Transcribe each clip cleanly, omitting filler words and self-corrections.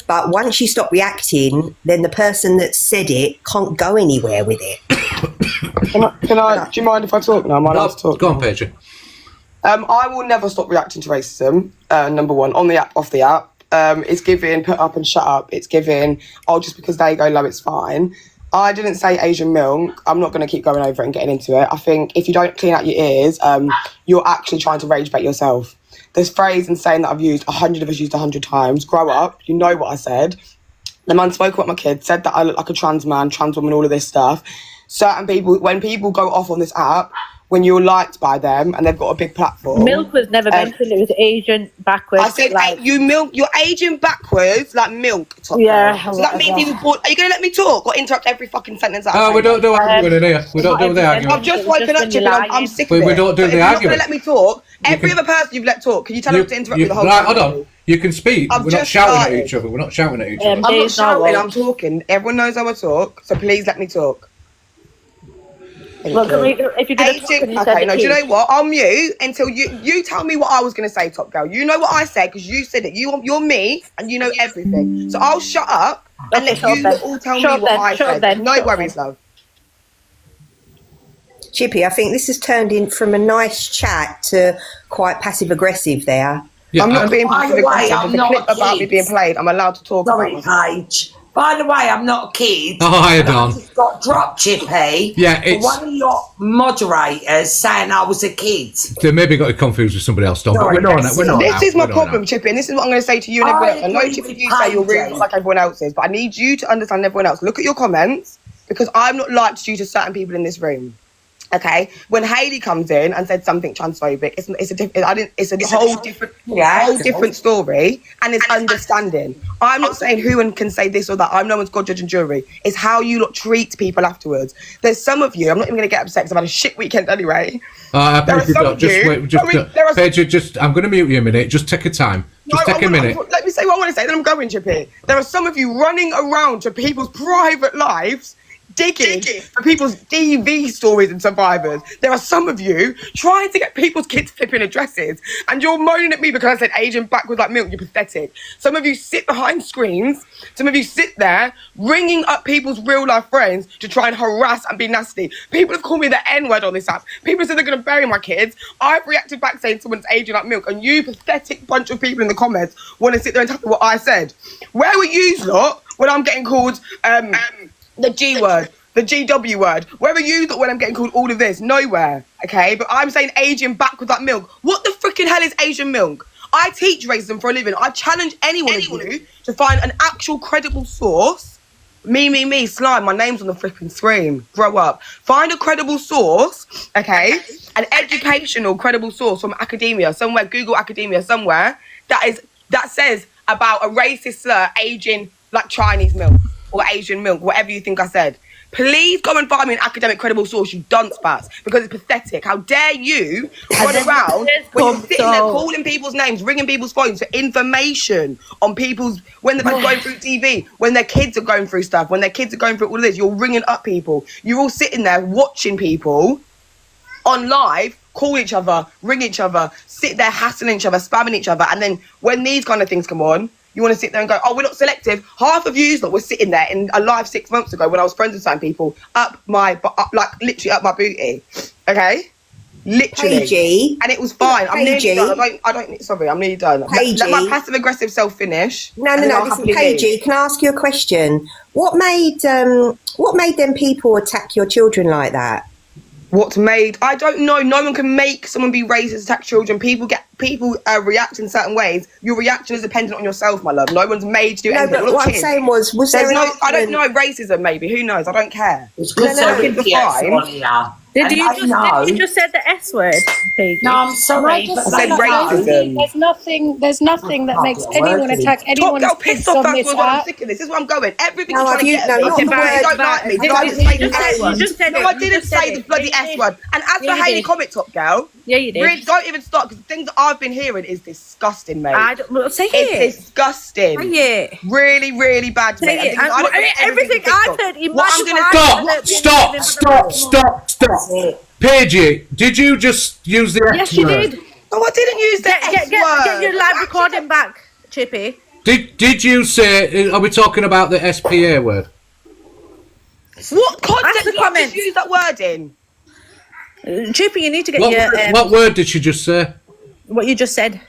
But once you stop reacting, then the person that said it can't go anywhere with it. Can I? Do you mind if I talk now? Am I allowed to talk? Go on, Paigey. I will never stop reacting to racism. Number one, on the app, off the app. It's giving put up and shut up. It's giving, oh, just because they go low, it's fine. I didn't say Asian milk. I'm not going to keep going over it and getting into it. I think if you don't clean out your ears, you're actually trying to rage bait yourself. This phrase and saying that I've used 100 of us used 100 times. Grow up. You know what I said. The man spoke about my kids, said that I look like a trans man, trans woman, all of this stuff. Certain people, when people go off on this app, when you're liked by them and they've got a big platform. Milk was never mentioned. It was Asian backwards. I said, like, you're Asian backwards, like milk. Yeah. So that means you were born. Are you going to let me talk or interrupt every fucking sentence? Oh, we don't do arguing in here. We don't do the argument. I've just woken up, Chippy. I'm sick of it. We don't do the argument. You're not going to let me talk. Every other person you've let talk. Can you tell them to interrupt me the whole time? Hold on. You can speak. We're not shouting at each other. We're not shouting at each other. I'm not shouting. I'm talking. Everyone knows how I talk. So please let me talk. Well, if you're going to talk, okay, no, do you know what? I'll mute until you tell me what I was going to say, Top Girl. You know what I said because you said it. You're me and you know everything. So I'll shut up and let you all tell me what I said. No worries, love. Chippy, I think this has turned in from a nice chat to quite passive-aggressive there. Yeah, I'm not being passive-aggressive. There's a clip about me being played. I'm allowed to talk about it. Paige. By the way, I'm not a kid. Oh, hi, Don. I just got dropped, Chippy. Yeah, it's... One of your moderators saying I was a kid. They maybe got it confused with somebody else, Don. Sorry, this is my problem, Chippy, and this is what I'm going to say to you and everyone else. I know, Chippy, you say you're really not like everyone else is, but I need you to understand everyone else. Look at your comments, because I'm not liked due to certain people in this room. Okay, when Hayley comes in and said something transphobic, it's a whole different story, and it's understanding. I'm not saying who and can say this or that. I'm no one's God, judge, and jury. It's how you lot treat people afterwards. There's some of you. I'm not even going to get upset because I've had a shit weekend anyway. I'm going to mute you a minute. Just take a time. Take a minute. Let me say what I want to say. Then I'm going, Chippy. There are some of you running around to people's private lives, digging for people's DV stories and survivors. There are some of you trying to get people's kids flipping addresses, and you're moaning at me because I said Asian backwards like milk. You're pathetic. Some of you sit behind screens. Some of you sit there ringing up people's real life friends to try and harass and be nasty. People have called me the N-word on this app. People said they're going to bury my kids. I've reacted back saying someone's Asian like milk, and you pathetic bunch of people in the comments want to sit there and tell me what I said. Where were you lot when I'm getting called the G word, the GW word? Where are you when I'm getting called all of this? Nowhere, okay? But I'm saying Asian backwards like milk. What the freaking hell is Asian milk? I teach racism for a living. I challenge anyone of you to find an actual credible source. Me, slime, my name's on the flipping screen. Grow up. Find a credible source, okay? An educational credible source from academia, somewhere, Google academia, somewhere, that says about a racist slur, Asian like Chinese milk or Asian milk, whatever you think I said. Please go and find me an academic credible source, you dunce bats, because it's pathetic. How dare you run around when you're sitting there calling people's names, ringing people's phones for information on people's, when they're going through TV, when their kids are going through stuff, when their kids are going through all of this, you're ringing up people. You're all sitting there watching people on live, call each other, ring each other, sit there hassling each other, spamming each other, and then when these kind of things come on, you want to sit there and go, oh, we're not selective. Half of you that were sitting there in a live 6 months ago when I was friends with some people, literally up my booty, okay? Literally. Paigey. And it was fine. I'm nearly done. I'm nearly done. Let my passive-aggressive self finish. No. Listen, Paigey, can I ask you a question? What made them people attack your children like that? I don't know. No one can make someone be racist, attack children. People react in certain ways. Your reaction is dependent on yourself, my love. No one's made to do anything. But what I'm saying was there I don't know, racism maybe. Who knows? I don't care. It's good Did you just say the S word, Paigey? No, I'm sorry. I said racism. There's nothing that makes anyone attack anyone. Top Girl pissed off back I'm sick of this. This is where I'm going. Everything's trying to get me. Not the word. Don't like me. Did I just say the S word? No, I didn't say the bloody S word. And as for Hayley comment, Top Girl, yeah, you did. Really, don't even start, because the things that I've been hearing is disgusting, mate. Say it. It's disgusting. Say it. Really, really bad, mate. Everything I've heard in my Stop. Paigey, did you just use the Yes, you did. Oh, I didn't use the S word. Get your live recording back, Chippy. Did you say? Are we talking about the SPA word? What context the did you have to comments. use that word in? Chippy, you need to get What word did she just say? what you just said.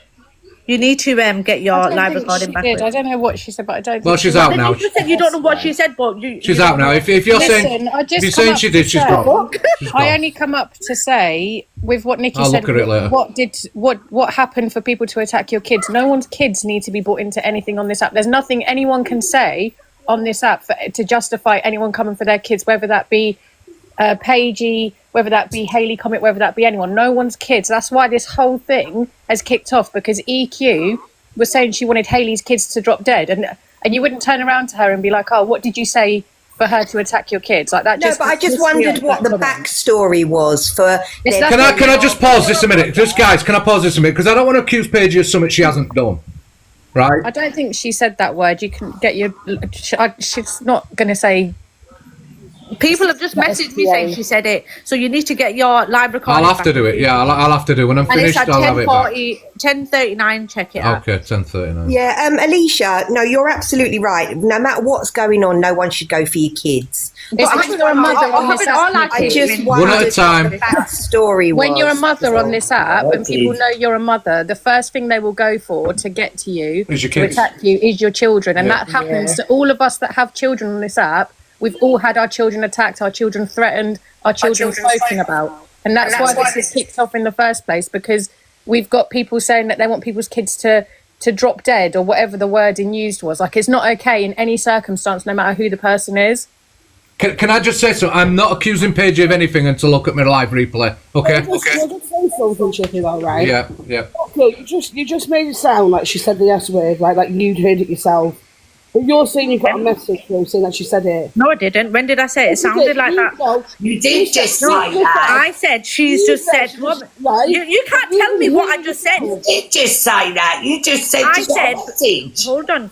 You need to get your I don't live think recording she back. did. I don't know what she said, but I don't. Well, think she's she out did. now. You just said you don't know what she said, but She's out now. If you're saying, Listen, I just if you're come saying up she to did, she's say- gone. She's I gone. only come up to say, with what Nikki I'll said, look at it later. what happened for people to attack your kids? No one's kids need to be brought into anything on this app. There's nothing anyone can say on this app to justify anyone coming for their kids, whether that be Paigey, whether that be Hayley Comet, whether that be anyone. No one's kids. That's why this whole thing has kicked off, because EQ was saying she wanted Hayley's kids to drop dead, and you wouldn't turn around to her and be like, oh, what did you say for her to attack your kids like that? No, but I just wondered what the backstory was for. Can I just pause this a minute? Just guys, can I pause this a minute? Because I don't want to accuse Paigey of something she hasn't done. Right? I don't think she said that word. You can get your. She's not going to say. People have just messaged me saying she said it. So you need to get your live recording. I'll have to do it. Yeah, I'll have to do it. When I'm And it's finished, at I'll have it back. 10:39. Check it out. Okay, 10:39. Yeah, Alicia, no, you're absolutely right. No matter what's going on, no one should go for your kids. It's because you're a mother on this app. I just One at a wondered time. what the backstory was. When you're a mother on this app and people know you're a mother, the first thing they will go for to get to you, Is your to kids. attack you, is your children. And Yeah. that happens to all of us that have children on this app. We've all had our children attacked, our children threatened, our children spoken about. And that's why this is kicked off in the first place, because we've got people saying that they want people's kids to drop dead, or whatever the wording used was. Like, it's not okay in any circumstance, no matter who the person is. Can I just say so? I'm not accusing Paigey of anything until I look at my live replay. Okay? We'll just say something, Chippy, though, right? Yeah. Okay, you just made it sound like she said the S word, right? Like you'd heard it yourself. But you're saying you've got a message through saying that she said it. No, I didn't. When did I say it? It sounded like that. You did just say that. I said she's just said. Right. You can't tell me what I just said. You did just say that. You just said I you got said. a message. Hold on.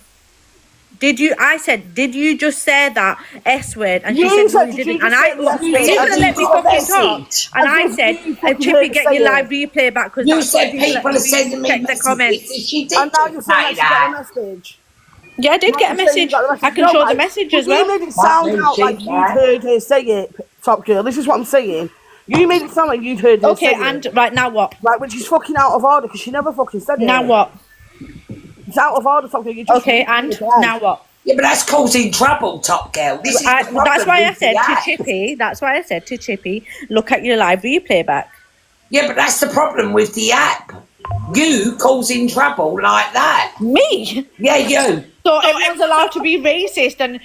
Did you? I said. Did you just say that S word? And she You said no, said you you didn't. And just I. said that. You're You gonna said let me you got a fucking talk. message. And I I just said, knew you fucking Chippy, heard get say your it. live replay back because You said people are sending me check the comments. messages. She did And now you're just saying say that she got a that. message. Yeah, I did Now get a you're saying you message. got a message. I can No, show the right. message as You well. made it sound That out like means you'd heard her say it, Top Girl. This is what I'm saying. You made it sound like you'd heard her Okay, say and it. right now what? Like when she's fucking out of order because she never fucking said it. Now what? It's out of order, Top Girl. You just Okay, and now what? Yeah, but that's causing trouble, Top Girl. This is the problem That's why I with said the to app. Chippy. That's why I said to Chippy, look at your live replay back. Yeah, but that's the problem with the app. You causing trouble like that. Me? Yeah, you. So everyone's allowed to be racist and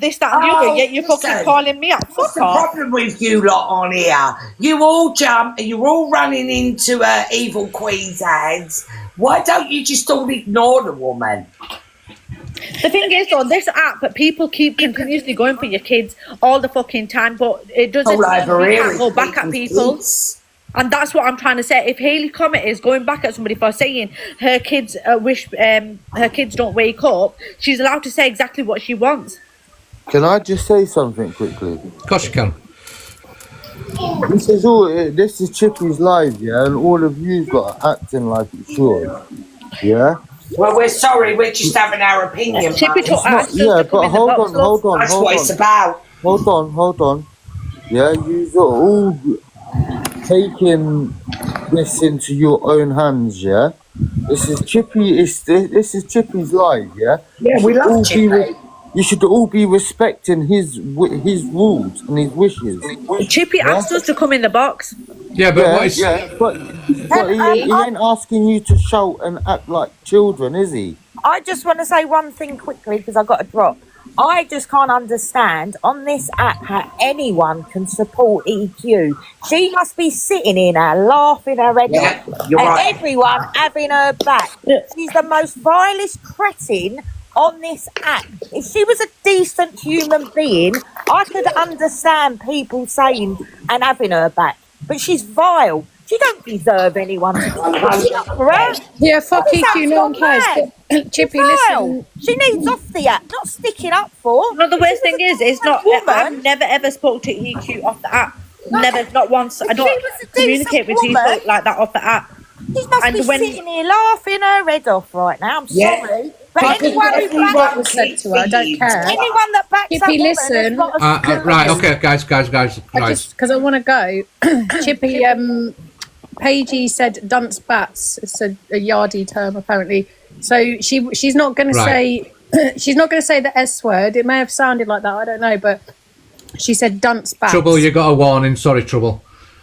this, that, and the other. Yet you're fucking listen. calling me out. What's Fuck the off. problem with you lot on here? You all jump and you're all running into Evil Queen's hands. Why don't you just all ignore the woman? The thing is, though, this app, people keep continuously going for your kids all the fucking time, but it doesn't All over you here can't is go back at people's people. kids. And that's what I'm trying to say. If Hayley Comet is going back at somebody for saying her kids her kids don't wake up, she's allowed to say exactly what she wants. Can I just say something quickly? Of course you can. This is Chippy's live, yeah, and all of you got acting like it's yours, yeah. Well, we're sorry, we're just having our opinion. Chippy mate. took us Yeah, but hold on. That's what it's about. Hold on. Yeah, you are all taking this into your own hands, yeah. This is Chippy. This is Chippy's live, yeah. Yeah, we love Chippy. You should all be respecting his rules and his wishes. Chippy asked us to come in the box. Yeah, but what is... but he ain't asking you to shout and act like children, is he? I just want to say one thing quickly because I got to drop. I just can't understand on this app how anyone can support EQ. She must be sitting in there laughing her head off, you're and right. everyone having her back. She's the most vilest cretin on this app. If she was a decent human being, I could understand people saying and having her back. But she's vile. She don't deserve anyone to stand up for her. Yeah, fuck This EQ, no one app's cares. gone mad. Chippy, She's listen. vile. She needs off the app, not sticking up for. No, the worst thing is, it's not. woman. I've never ever spoke to EQ off the app. Never, not once. I If don't she was a communicate with decent people woman- like that off the app. She must And be when- sitting here laughing her head off right now. I'm Yeah. sorry. But anyone who What backs was said to her, I don't care. anyone that backs Chippy, that woman, listen. there's not a Right, okay, guys. Because I want to go. Chippy, Paigey said dunce bats. It's a yardie term apparently. So she's not going to say she's not going to say the S word. It may have sounded like that. I don't know, but she said dunce bats. Trouble, you got a warning. Sorry, Trouble.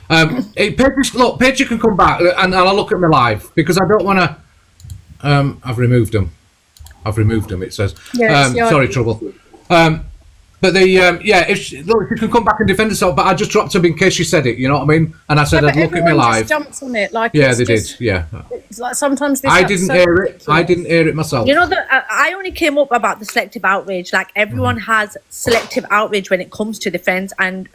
Paigey can come back and I'll look at my live because I don't want to. I've removed them. It says. Sorry, Trouble. But if she can come back and defend herself, but I just dropped her in case she said it. You know what I mean? And I said I'd look at my live. Jumped on it like they did. Yeah. It's like sometimes this I didn't hear it. I didn't hear it myself. You know that I only came up about the selective outrage. Like everyone has selective outrage when it comes to defense, and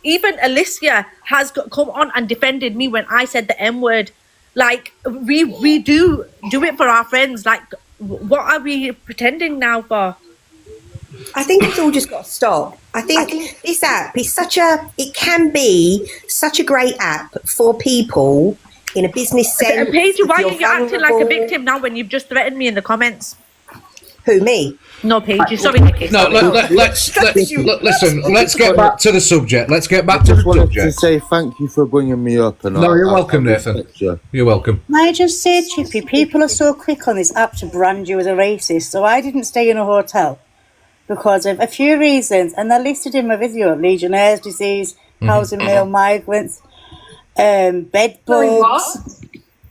even Alicia has come on and defended me when I said the M word. Like we do it for our friends. Like what are we pretending now for? I think it's all just got to stop. I think this app is it can be such a great app for people in a business sense. Paigey, why are you acting like a victim now when you've just threatened me in the comments? Who, me? No, Paigey. Sorry, Nikki. No, listen. Let's get back to the subject. I just wanted to say thank you for bringing me up. And you're welcome, Nathan. You're welcome. Can I just say, Chippy, people are so quick on this app to brand you as a racist. So I didn't stay in a hotel because of a few reasons, and they're listed in my video: Legionnaire's disease, housing male migrants, bed bugs,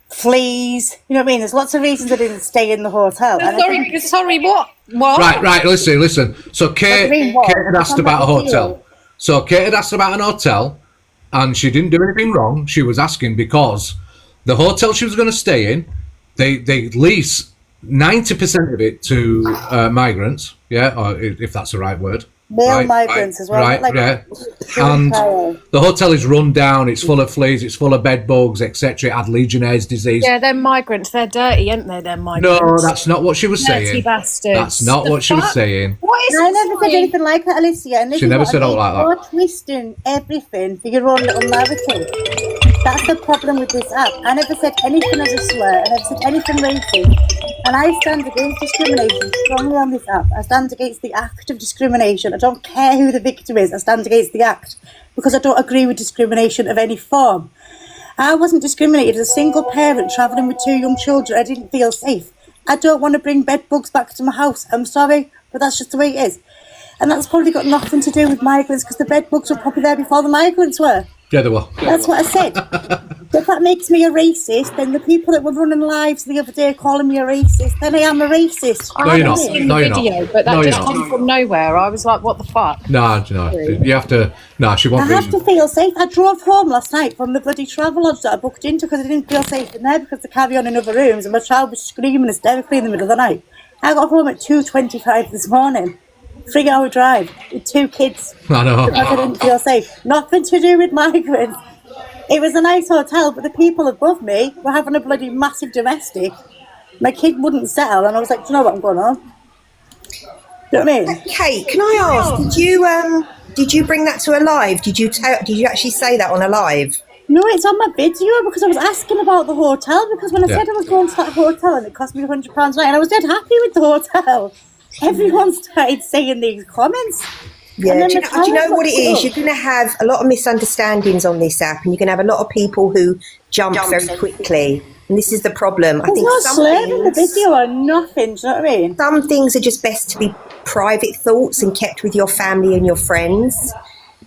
fleas. You know what I mean? There's lots of reasons I didn't stay in the hotel. Sorry, what? Right. Listen. So Kate had asked about a hotel. So Kate had asked about an hotel, and she didn't do anything wrong. She was asking because the hotel she was going to stay in, they lease 90% of it to migrants. Yeah, or if that's the right word. Male migrants as well. And the hotel is run down. It's full of fleas. It's full of bed bugs, etc. It had Legionnaire's disease. Yeah, they're migrants. They're dirty, aren't they? They're migrants. No, that's not what she was saying. Dirty bastards. That's not what she was saying. I never said anything like that, Alicia. And she never said all like that. You're twisting everything for your own little narrative. That's the problem with this app. I never said anything as a slur. I never said anything racist. And I stand against discrimination strongly on this app. I stand against the act of discrimination. I don't care who the victim is. I stand against the act because I don't agree with discrimination of any form. I wasn't discriminated as a single parent travelling with 2 young children. I didn't feel safe. I don't want to bring bed bugs back to my house. I'm sorry, but that's just the way it is. And that's probably got nothing to do with migrants because the bed bugs were probably there before the migrants were. Yeah, they were. That's what I said. If that makes me a racist, then the people that were running lives the other day calling me a racist, then I am a racist. No, you're not. No, you're not. But that just came from nowhere. I was like, what the fuck? No. You have to... No, she won't. I have to feel safe. I drove home last night from the bloody travel lodge that I booked into because I didn't feel safe in there because the carry on in other rooms and my child was screaming hysterically in the middle of the night. I got home at 2:25 this morning. 3-hour drive with 2 kids. I know. Because I didn't feel safe. Nothing to do with migrants. It was a nice hotel, but the people above me were having a bloody massive domestic. My kid wouldn't settle, and I was like, do you know what, I'm going on. Do you know what I mean? Kate, can I ask, did you bring that to a live? Did you actually say that on a live? No, it's on my video because I was asking about the hotel because when I said I was going to that hotel and it cost me £100 a night, and I was dead happy with the hotel. Everyone started saying these comments. Yeah, do you know what it is? You're going to have a lot of misunderstandings on this app, and you're going to have a lot of people who jump very quickly. And this is the problem. There's no slur in the video or nothing. Do you know what I mean? Some things are just best to be private thoughts and kept with your family and your friends.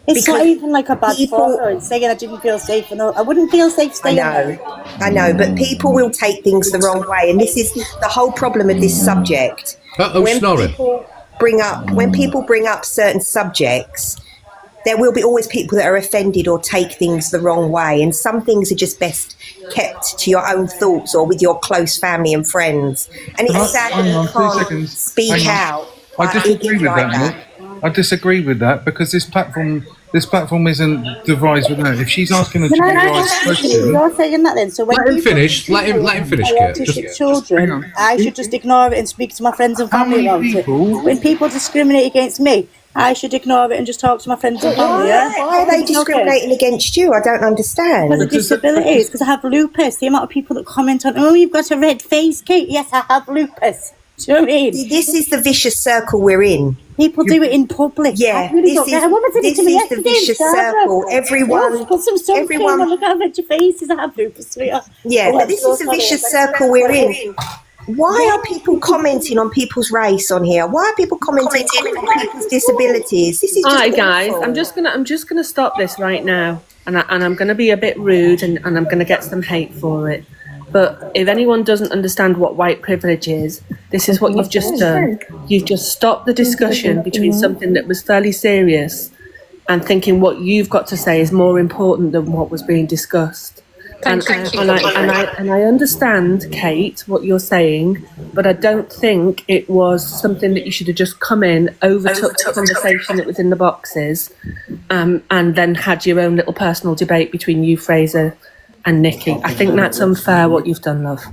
It's not even like a bad photo. It's saying I didn't feel safe. I wouldn't feel safe staying there. I know, but people will take things the wrong way, and this is the whole problem of this subject. When people bring up certain subjects, there will be always people that are offended or take things the wrong way, and some things are just best kept to your own thoughts or with your close family and friends. And it's sad that you can't speak out. I disagree with that, Nick. I disagree with that because this platform isn't devised with that. If she's asking a devised question, you're saying that then. So when let him finish. Let him finish. Children, I should just ignore it and speak to my friends and family about it. When people discriminate against me, I should ignore it and just talk to my friends and family. Why are they discriminating against you? I don't understand. Because of disabilities. Because I have lupus. The amount of people that comment on, "Oh, you've got a red face, Kate." Yes, I have lupus. Do you know what I mean? This is the vicious circle we're in. People do it in public. Yeah, I really don't get it. A woman did it to me this is the yesterday. vicious circle. Everyone, Put some sunscreen on, look how much your faces I have, Rufus, sweetheart. yeah, but this is the vicious circle we're in. Why are people commenting on people's race on here? Why are people commenting on people's disabilities? This is just Hi guys, awful. I'm just gonna stop this right now, and I'm gonna be a bit rude, and I'm gonna get some hate for it. But if anyone doesn't understand what white privilege is, this is what you've just done. You've just stopped the discussion between something that was fairly serious and thinking what you've got to say is more important than what was being discussed. And I understand, Kate, what you're saying, but I don't think it was something that you should have just come in, overtook the conversation that was in the boxes, and then had your own little personal debate between you, Fraser, and Nikki. I think that's unfair what you've done, love.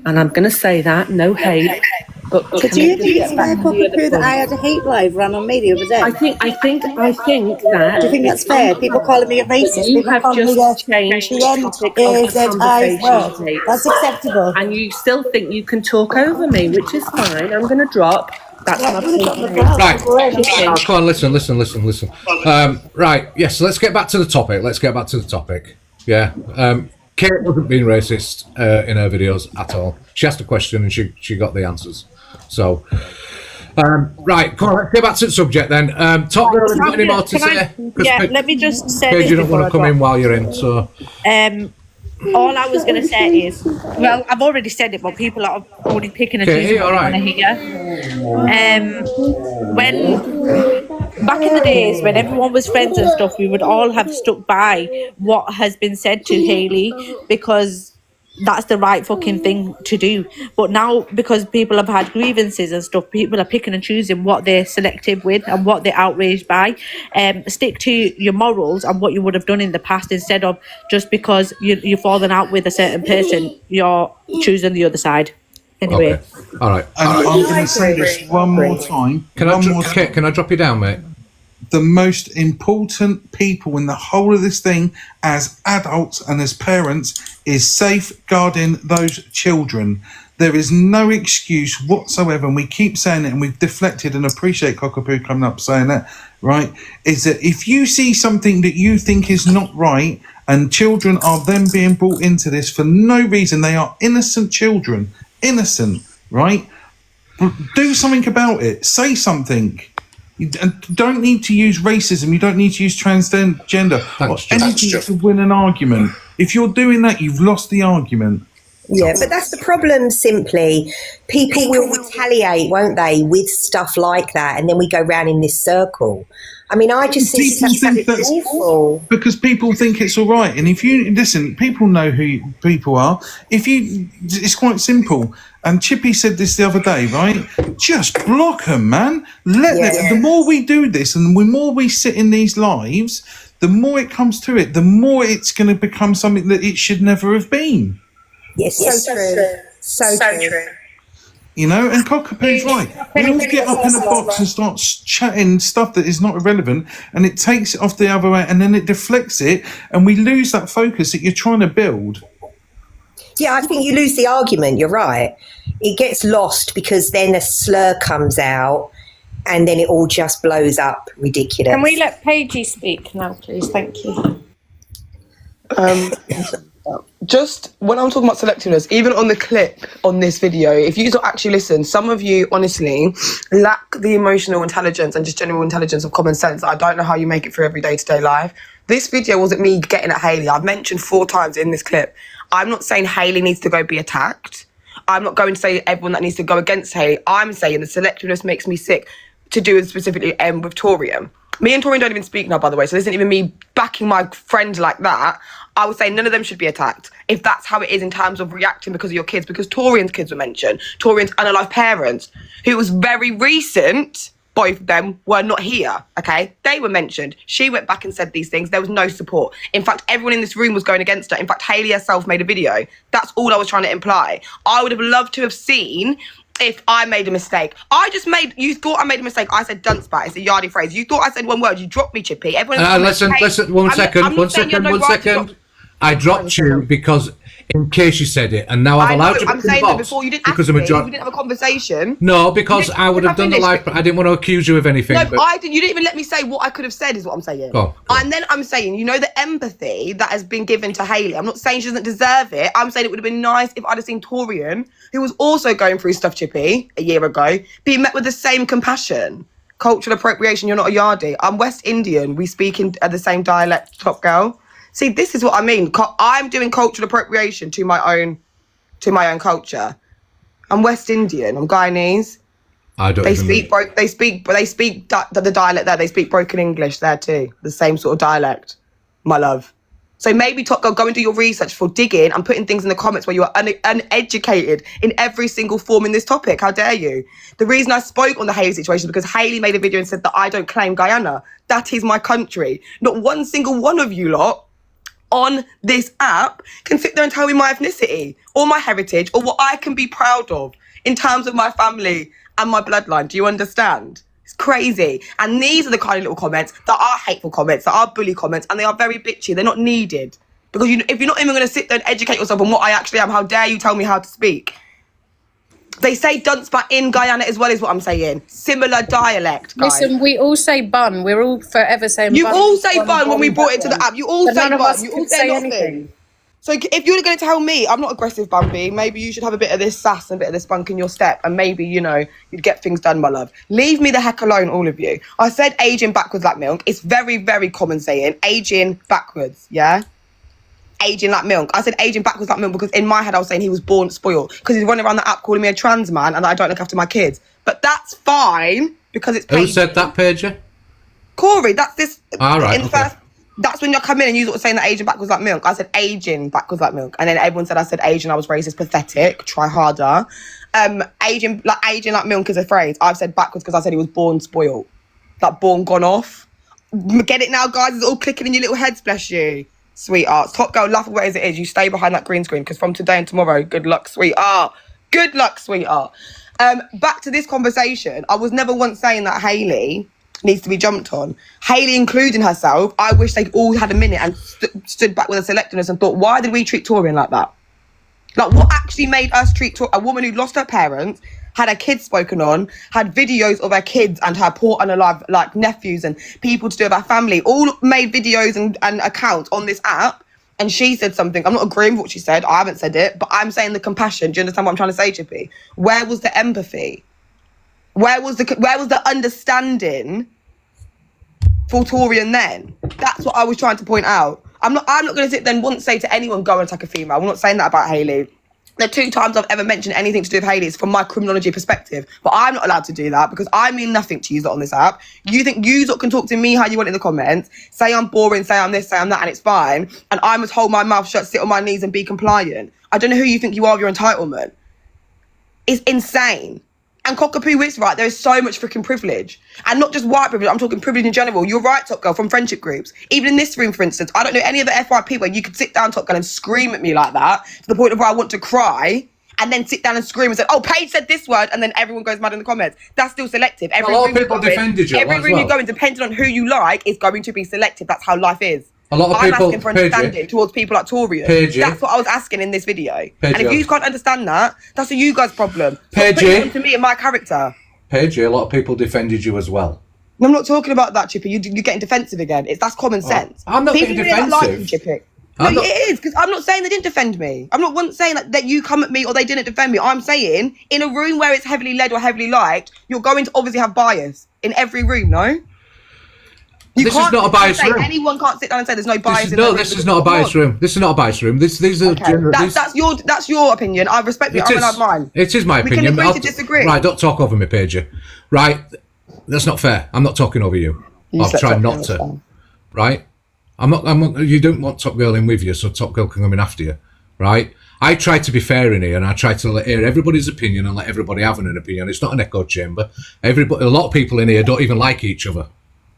And I'm going to say that, no hate. But do you think it's fair, Cockapoo, that I had a hate live run on me the other day? I think that. Do you think that's fair? People calling me a racist. You people have calling just me changed the the topic of the conversation, Kate. That's acceptable. And you still think you can talk over me, which is fine. I'm going to drop. That's my point. Right. Come on, listen. Right, yes, so let's get back to the topic. Yeah. Kate wasn't being racist in her videos at all. She asked a question and she got the answers. So, right, come on, let's get back to the subject then. Top Girl, have you got any more to say? Yeah, let me just say Paige, this you don't want to come before I in while you're in, so... all I was going to say is, well, I've already said it, but people are already picking and choosing what they want to hear. When back in the days when everyone was friends and stuff, we would all have stuck by what has been said to Hayley because that's the right fucking thing to do. But now, because people have had grievances and stuff, people are picking and choosing what they're selective with and what they're outraged by. Stick to your morals and what you would have done in the past, instead of just because you've fallen out with a certain person, you're choosing the other side. Anyway. Okay. All right. And I'm going to say this one more time. Can I drop you down, mate? The most important people in the whole of this thing as adults and as parents is safeguarding those children. There is no excuse whatsoever, and we keep saying it, and we've deflected, and appreciate Cockapoo coming up saying that, right, is that if you see something that you think is not right and children are then being brought into this for no reason, they are innocent children, right, do something about it, say something. You don't need to use racism. You don't need to use transgender or anything to win an argument. If you're doing that, you've lost the argument. Yeah, but that's the problem, simply. People will retaliate, won't they, with stuff like that, and then we go round in this circle. I mean, I just think that's awful. Because people think it's all right. And if you listen, people know who people are. It's quite simple. And Chippy said this the other day, right? Just block them, man. The more we do this and the more we sit in these lives, the more it comes to it, the more it's going to become something that it should never have been. Yes, so true. So true. You know, and Cockapoo's right. We all get up in a box and start chatting stuff that is not irrelevant, and it takes it off the other way, and then it deflects it, and we lose that focus that you're trying to build. Yeah, I think you lose the argument. You're right. It gets lost because then a slur comes out, and then it all just blows up ridiculous. Can we let Paigey speak now, please? Thank you. Just when I'm talking about selectiveness, even on the clip on this video, if you don't actually listen, some of you honestly lack the emotional intelligence and just general intelligence of common sense. I don't know how you make it through every day-to-day life. This video wasn't me getting at Hayley. I've mentioned 4 times in this clip. I'm not saying Hayley needs to go be attacked. I'm not going to say everyone that needs to go against Hayley. I'm saying the selectiveness makes me sick, to do specifically with Torium. Me and Torium don't even speak now, by the way, so this isn't even me backing my friend like that. I would say none of them should be attacked, if that's how it is in terms of reacting because of your kids, because Torium's kids were mentioned. Torium's unalive parents, who was very recent, both of them were not here, okay? They were mentioned. She went back and said these things. There was no support. In fact, everyone in this room was going against her. In fact, Hayley herself made a video. That's all I was trying to imply. I would have loved to have seen if I made a mistake. You thought I made a mistake. I said dunce bat. It's a yardie phrase. You thought I said one word. You dropped me, Chippy. Everyone listen, one second. I dropped you because in case you said it, and now I've allowed you to I'm saying that before you didn't ask me, we didn't have a conversation. No, because I would have done the live. I didn't want to accuse you of anything. No, but you didn't even let me say what I could have said. Is what I'm saying. Go on. And then I'm saying, you know, the empathy that has been given to Hayley. I'm not saying she doesn't deserve it. I'm saying it would have been nice if I'd have seen Torian, who was also going through stuff, Chippy, a year ago, being met with the same compassion. Cultural appropriation. You're not a yardie. I'm West Indian. We speak in the same dialect, Top Girl. See, this is what I mean. I'm doing cultural appropriation to my own culture. I'm West Indian. I'm Guyanese. I don't. They speak the dialect there. They speak broken English there too. The same sort of dialect, my love. So maybe Top Girl, go and do your research for digging and putting things in the comments where you are uneducated in every single form in this topic. How dare you? The reason I spoke on the Hayley situation is because Hayley made a video and said that I don't claim Guyana. That is my country. Not one single one of you lot on this app can sit there and tell me my ethnicity or my heritage or what I can be proud of in terms of my family and my bloodline. Do you understand? It's crazy. And these are the kind of little comments that are hateful comments, that are bully comments, and they are very bitchy. They're not needed. Because if you're not even going to sit there and educate yourself on what I actually am, how dare you tell me how to speak? They say dunce but in Guyana as well, is what I'm saying. Similar dialect, guys. Listen, we all say bun. We're all forever saying you bun. You all say bun when we brought it to the app. You all say bun. You all say anything. So if you're going to tell me I'm not aggressive, Bambi, maybe you should have a bit of this sass and a bit of this spunk in your step, and maybe, you know, you'd get things done, my love. Leave me the heck alone, all of you. I said aging backwards like milk. It's very, very common saying aging backwards, yeah? Aging like milk. I said aging backwards like milk because in my head I was saying he was born spoiled because he's running around the app calling me a trans man and I don't look after my kids. But that's fine because it's Paigey. Who said that, Paigey? Corey, that's this. All right, that's when you come in and you were saying that aging backwards like milk. I said aging backwards like milk. And then everyone said I said aging, I was racist, pathetic, try harder. Aging like milk is a phrase. I've said backwards because I said he was born spoiled. Like born gone off. Get it now, guys? It's all clicking in your little heads, bless you. Sweetheart. Top Girl, laugh away as it is. You stay behind that green screen because from today and tomorrow, good luck, sweetheart. Good luck, sweetheart. Back to this conversation. I was never once saying that Hayley needs to be jumped on. Hayley including herself, I wish they all had a minute and stood back with a selectiveness and thought, why did we treat Torian like that? Like, what actually made us treat a woman who lost her parents, had her kids spoken on, had videos of her kids and her poor unalive like nephews and people to do with her family, all made videos and accounts on this app, and she said something. I'm not agreeing with what she said. I haven't said it, but I'm saying the compassion. Do you understand what I'm trying to say, Chippy? Where was the empathy? Where was the understanding for Torian then? That's what I was trying to point out. I'm not going to sit there and once say to anyone, go and attack a female. I'm not saying that about Hayley. The 2 times I've ever mentioned anything to do with Hayley is from my criminology perspective. But I'm not allowed to do that because I mean nothing to you on this app. You think you can talk to me how you want in the comments, say I'm boring, say I'm this, say I'm that, and it's fine. And I must hold my mouth shut, sit on my knees and be compliant. I don't know who you think you are with your entitlement. It's insane. And Cockapoo is right. There is so much freaking privilege. And not just white privilege. I'm talking privilege in general. You're right, Top Girl, from friendship groups. Even in this room, for instance, I don't know any other FYP where you could sit down, Top Girl, and scream at me like that to the point of where I want to cry and then sit down and scream and say, oh, Paige said this word, and then everyone goes mad in the comments. That's still selective. A lot of people defended you. Every room you go in, depending on who you like, is going to be selective. That's how life is. A lot of I'm people asking for understanding towards people like Torian. That's what I was asking in this video. And if you can't understand that, that's a you guys' problem. Stop putting it to me and my character. Paigey, a lot of people defended you as well. No, I'm not talking about that, Chippy. You're getting defensive again. That's common sense. I'm not being defensive. Like you, Chippy. No, it is, because I'm not saying they didn't defend me. I'm not once saying that you come at me or they didn't defend me. I'm saying in a room where it's heavily led or heavily liked, you're going to obviously have bias in every room, no? This is not a biased room. Anyone can't sit down and say there's no bias. This is not a biased room. This is not a biased room. These are general. That's your opinion. I respect it. I'm allowed mine. It is my opinion. We can agree to disagree. Right, don't talk over me, Paigey. Right, that's not fair. I'm not talking over you. I've tried not to. Right, I'm not. You don't want Top Girl in with you, so Top Girl can come in after you. Right. I try to be fair in here, and I try to hear everybody's opinion and let everybody have an opinion. It's not an echo chamber. A lot of people in here don't even like each other.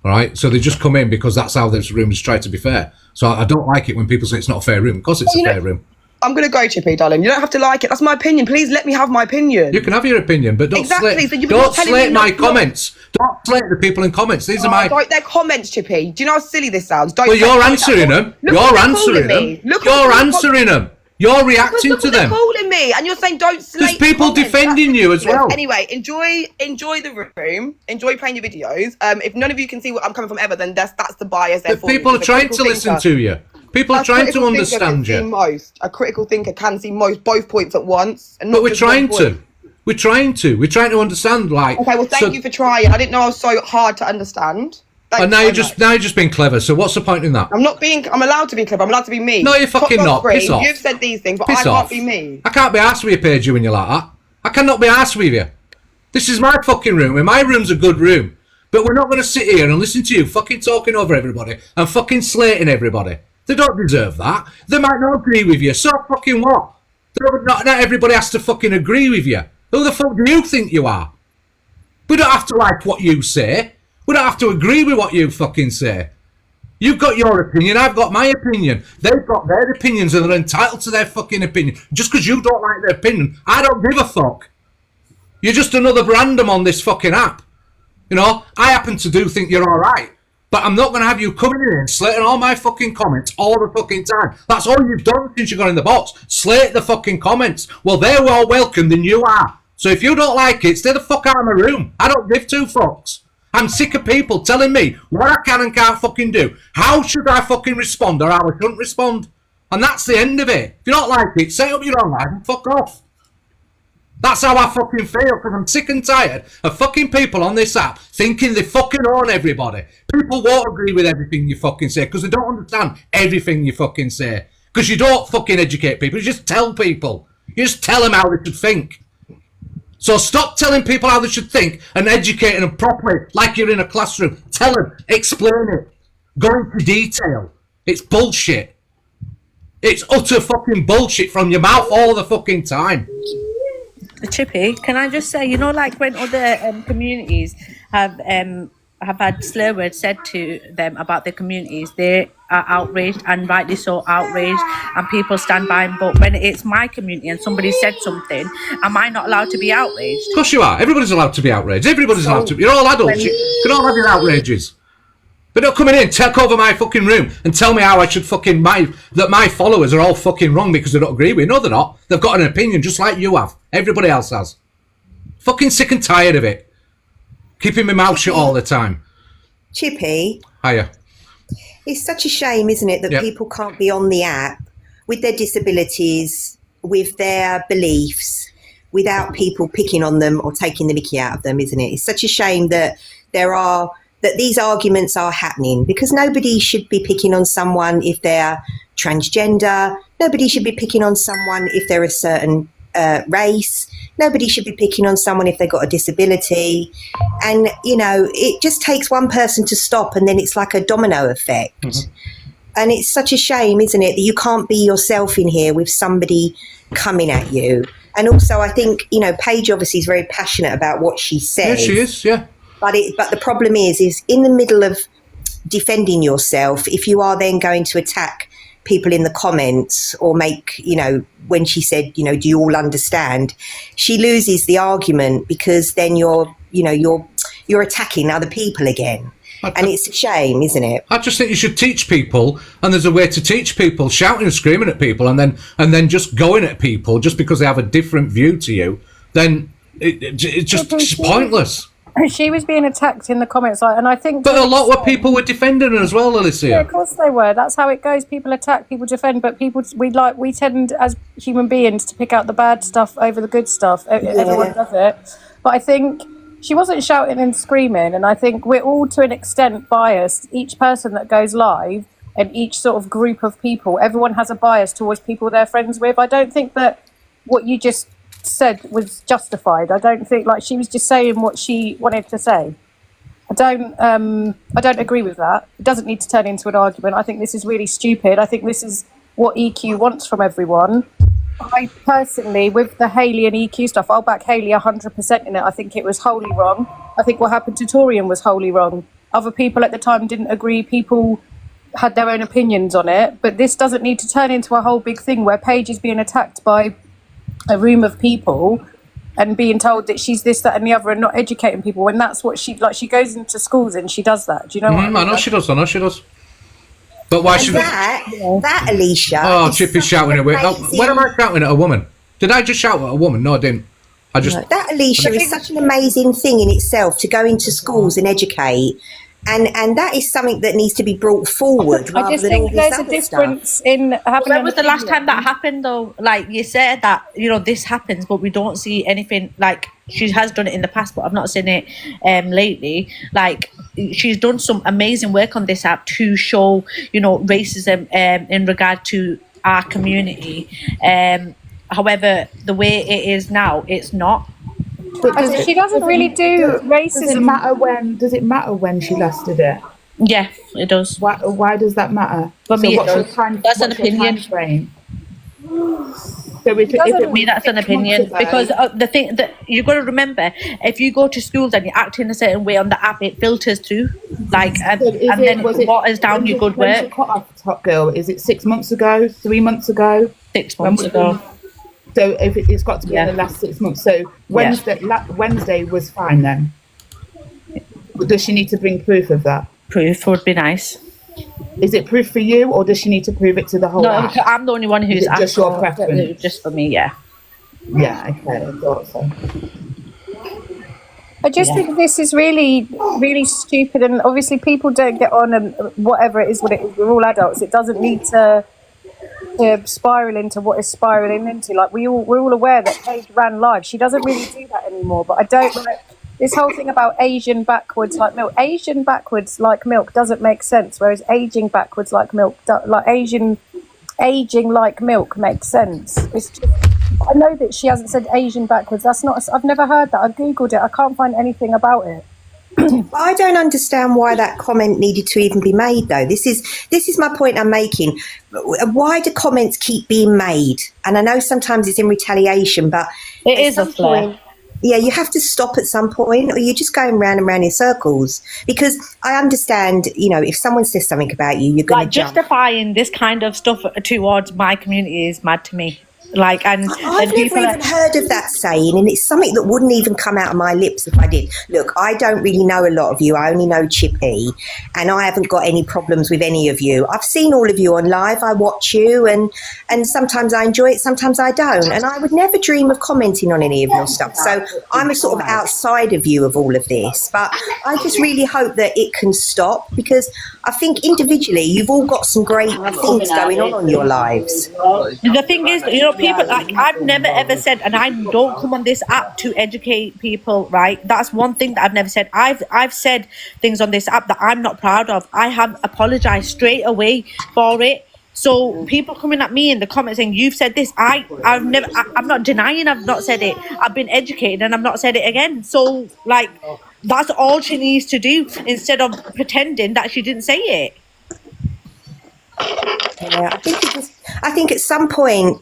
All right, so they just come in because that's how this room is tried to be fair. So I don't like it when people say it's not a fair room, because it's a fair room. I'm going to go, Chippy, darling. You don't have to like it. That's my opinion. Please let me have my opinion. You can have your opinion, but don't slate my comments. Don't slate the people in comments. These are my... They're comments, Chippy. Do you know how silly this sounds? Well, you're answering them. You're answering them. You're answering them. You're reacting to them. They're calling me, and you're saying don't slate. There's people defending you as well. Anyway, enjoy the room. Enjoy playing your videos. If none of you can see what I'm coming from ever, then that's the bias. But people are trying to listen to you. People are trying to understand you. A critical thinker can see both points at once, and not but we're just trying one to. point. We're trying to understand. Like, okay, well, thank you for trying. I didn't know I was so hard to understand. And now you're just being clever. So what's the point in that? I'm allowed to be clever. I'm allowed to be me. No, you're fucking not. Piss off. You've said these things, but Piss I can't off. be me. I can't be arsed with you, Paigey, when you're like that. I cannot be arsed with you. This is my fucking room, and my room's a good room. But we're not going to sit here and listen to you fucking talking over everybody and fucking slating everybody. They don't deserve that. They might not agree with you. So fucking what? Not everybody has to fucking agree with you. Who the fuck do you think you are? We don't have to like what you say. We don't have to agree with what you fucking say. You've got your opinion, I've got my opinion. They've got their opinions and they're entitled to their fucking opinion. Just because you don't like their opinion, I don't give a fuck. You're just another random on this fucking app. You know, I happen to think you're alright. But I'm not going to have you coming in and slating all my fucking comments all the fucking time. That's all you've done since you got in the box. Slate the fucking comments. Well, they're well welcomed and you are. So if you don't like it, stay the fuck out of my room. I don't give two fucks. I'm sick of people telling me what I can and can't fucking do. How should I fucking respond or how I shouldn't respond? And that's the end of it. If you don't like it, set up your own life and fuck off. That's how I fucking feel, because I'm sick and tired of fucking people on this app thinking they fucking own everybody. People won't agree with everything you fucking say because they don't understand everything you fucking say. Because you don't fucking educate people, you just tell people. You just tell them how they should think. So stop telling people how they should think and educating them properly like you're in a classroom. Tell them, explain it, go into detail. It's bullshit. It's utter fucking bullshit from your mouth all the fucking time. Chippy, can I just say, you know, like when other communities have had slur words said to them about their communities, they are outraged, and rightly so outraged, and people stand by them. But when it's my community and somebody said something, am I not allowed to be outraged? Of course you are. Everybody's allowed to be outraged. Everybody's allowed to. You're all adults. You can all have your outrages. But don't come in here and take over my fucking room and tell me how I should fucking that my followers are all fucking wrong because they don't agree with. No, they're not. They've got an opinion just like you have. Everybody else has. Fucking sick and tired of it. Keeping my mouth shut all the time. Chippy. Hiya. It's such a shame, isn't it, that people can't be on the app with their disabilities, with their beliefs, without people picking on them or taking the mickey out of them, isn't it? It's such a shame that that these arguments are happening, because nobody should be picking on someone if they're transgender. Nobody should be picking on someone if they're a certain race. Nobody should be picking on someone if they've got a disability. And, you know, it just takes one person to stop and then it's like a domino effect. Mm-hmm. And it's such a shame, isn't it, that you can't be yourself in here with somebody coming at you. And also, I think, you know, Paige obviously is very passionate about what she says. Yeah, she is, yeah. But the problem is in the middle of defending yourself, if you are then going to attack people in the comments or make, you know, when she said, you know, do you all understand? She loses the argument because then you're attacking other people again. And it's a shame, isn't it? I just think you should teach people, and there's a way to teach people, shouting and screaming at people and then just going at people just because they have a different view to you, then it's just pointless. She was being attacked in the comments, and I think. But a lot of people were defending her as well, Alicia. Yeah, of course they were. That's how it goes. People attack, people defend, but we tend as human beings to pick out the bad stuff over the good stuff. Yeah. Everyone does it, but I think she wasn't shouting and screaming, and I think we're all to an extent biased. Each person that goes live and each sort of group of people, everyone has a bias towards people they're friends with. I don't think that what you just said was justified. I don't think, like, she was just saying what she wanted to say. I don't agree with that. It doesn't need to turn into an argument. I think this is really stupid. I think this is what EQ wants from everyone. I personally, with the Hayley and EQ stuff, I'll back Hayley 100% in it. I think it was wholly wrong. I think what happened to Torian was wholly wrong. Other people at the time didn't agree. People had their own opinions on it, but this doesn't need to turn into a whole big thing where Paige is being attacked by a room of people and being told that she's this, that and the other and not educating people, when that's what she goes into schools and she does that. Do you know what I mean? I know she does. But why should that Alicia? Oh, Chippy's shouting at when am I shouting at a woman? Did I just shout at a woman? No, I didn't. That Alicia is such an amazing thing in itself, to go into schools and educate. And that is something that needs to be brought forward. I just think there's a difference in having. When was the last time that happened, though? Like you said that this happens, but we don't see anything. Like she has done it in the past, but I've not seen it lately. Like she's done some amazing work on this app to show racism in regard to our community. However, the way it is now, it's not. But she doesn't really do racism. Does it matter when she last did it? Yeah, it does. Why does that matter? For me, what's it does. That's an opinion. So for me, that's an opinion, because the thing that you've got to remember, if you go to schools and you act in a certain way on the app, it filters through. Like, what is down your good work? Cut off Top Girl. Is it 6 months ago? 3 months ago? 6 months ago. So if it's got to be in the last 6 months. So Wednesday was fine then. Does she need to bring proof of that? Proof would be nice. Is it proof for you, or does she need to prove it to the whole app? No, I'm the only one who's just your preference. Just for me, yeah. Yeah, okay, I thought so. I just think this is really, really stupid, and obviously people don't get on, and whatever it is, what it is, we're all adults. It doesn't need to spiral into what is spiraling into. Like we're all aware that Paige ran live. She doesn't really do that anymore. But I don't like this whole thing about Asian backwards like milk. Asian backwards like milk doesn't make sense, whereas aging backwards like milk, like aging like milk makes sense. It's just, I know that she hasn't said Asian backwards. That's not. I've never heard that. I googled it. I can't find anything about it. I don't understand why that comment needed to even be made, though. This is my point I'm making. Why do comments keep being made? And I know sometimes it's in retaliation, but it is a flare. Yeah, you have to stop at some point, or you're just going round and round in circles. Because I understand, if someone says something about you, you're going to jump. Justifying this kind of stuff towards my community is mad to me. Like, and I've never even heard of that saying, and it's something that wouldn't even come out of my lips if I did. Look, I don't really know a lot of you. I only know Chippy, and I haven't got any problems with any of you. I've seen all of you on live. I watch you, and sometimes I enjoy it, sometimes I don't. And I would never dream of commenting on any of your stuff. So I'm a sort of outsider view of all of this. But I just really hope that it can stop, because I think individually you've all got some great things going on your lives. The thing is, people, like, I've never ever said, and I don't come on this app to educate people, right? That's one thing that I've never said. I've said things on this app that I'm not proud of. I have apologized straight away for it. So people coming at me in the comments saying you've said this, I'm not denying I've not said it. I've been educated and I've not said it again. So like, that's all she needs to do, instead of pretending that she didn't say it. Yeah, I think at some point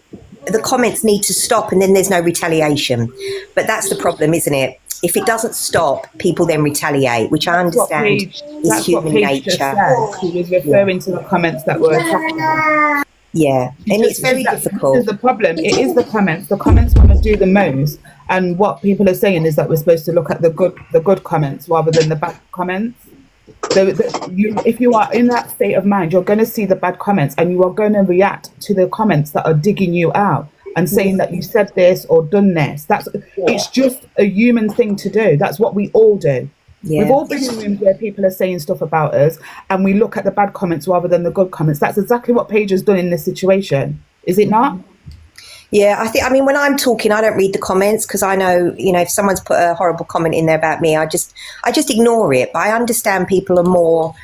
the comments need to stop, and then there's no retaliation. But that's the problem, isn't it? If it doesn't stop, people then retaliate, which I understand is human nature. She was referring to the comments that were attacking her. Yeah, and it's very difficult. This is the problem. It is the comments. The comments want to do the most, and what people are saying is that we're supposed to look at the good comments rather than the bad comments. So if you are in that state of mind, you're going to see the bad comments, and you are going to react to the comments that are digging you out and saying that you said this or done this. It's just a human thing to do. That's what we all do. Yeah. We've all been in rooms where people are saying stuff about us, and we look at the bad comments rather than the good comments. That's exactly what Paige has done in this situation, is it not? Yeah, I mean, when I'm talking, I don't read the comments, because I know, if someone's put a horrible comment in there about me, I just ignore it. But I understand people are more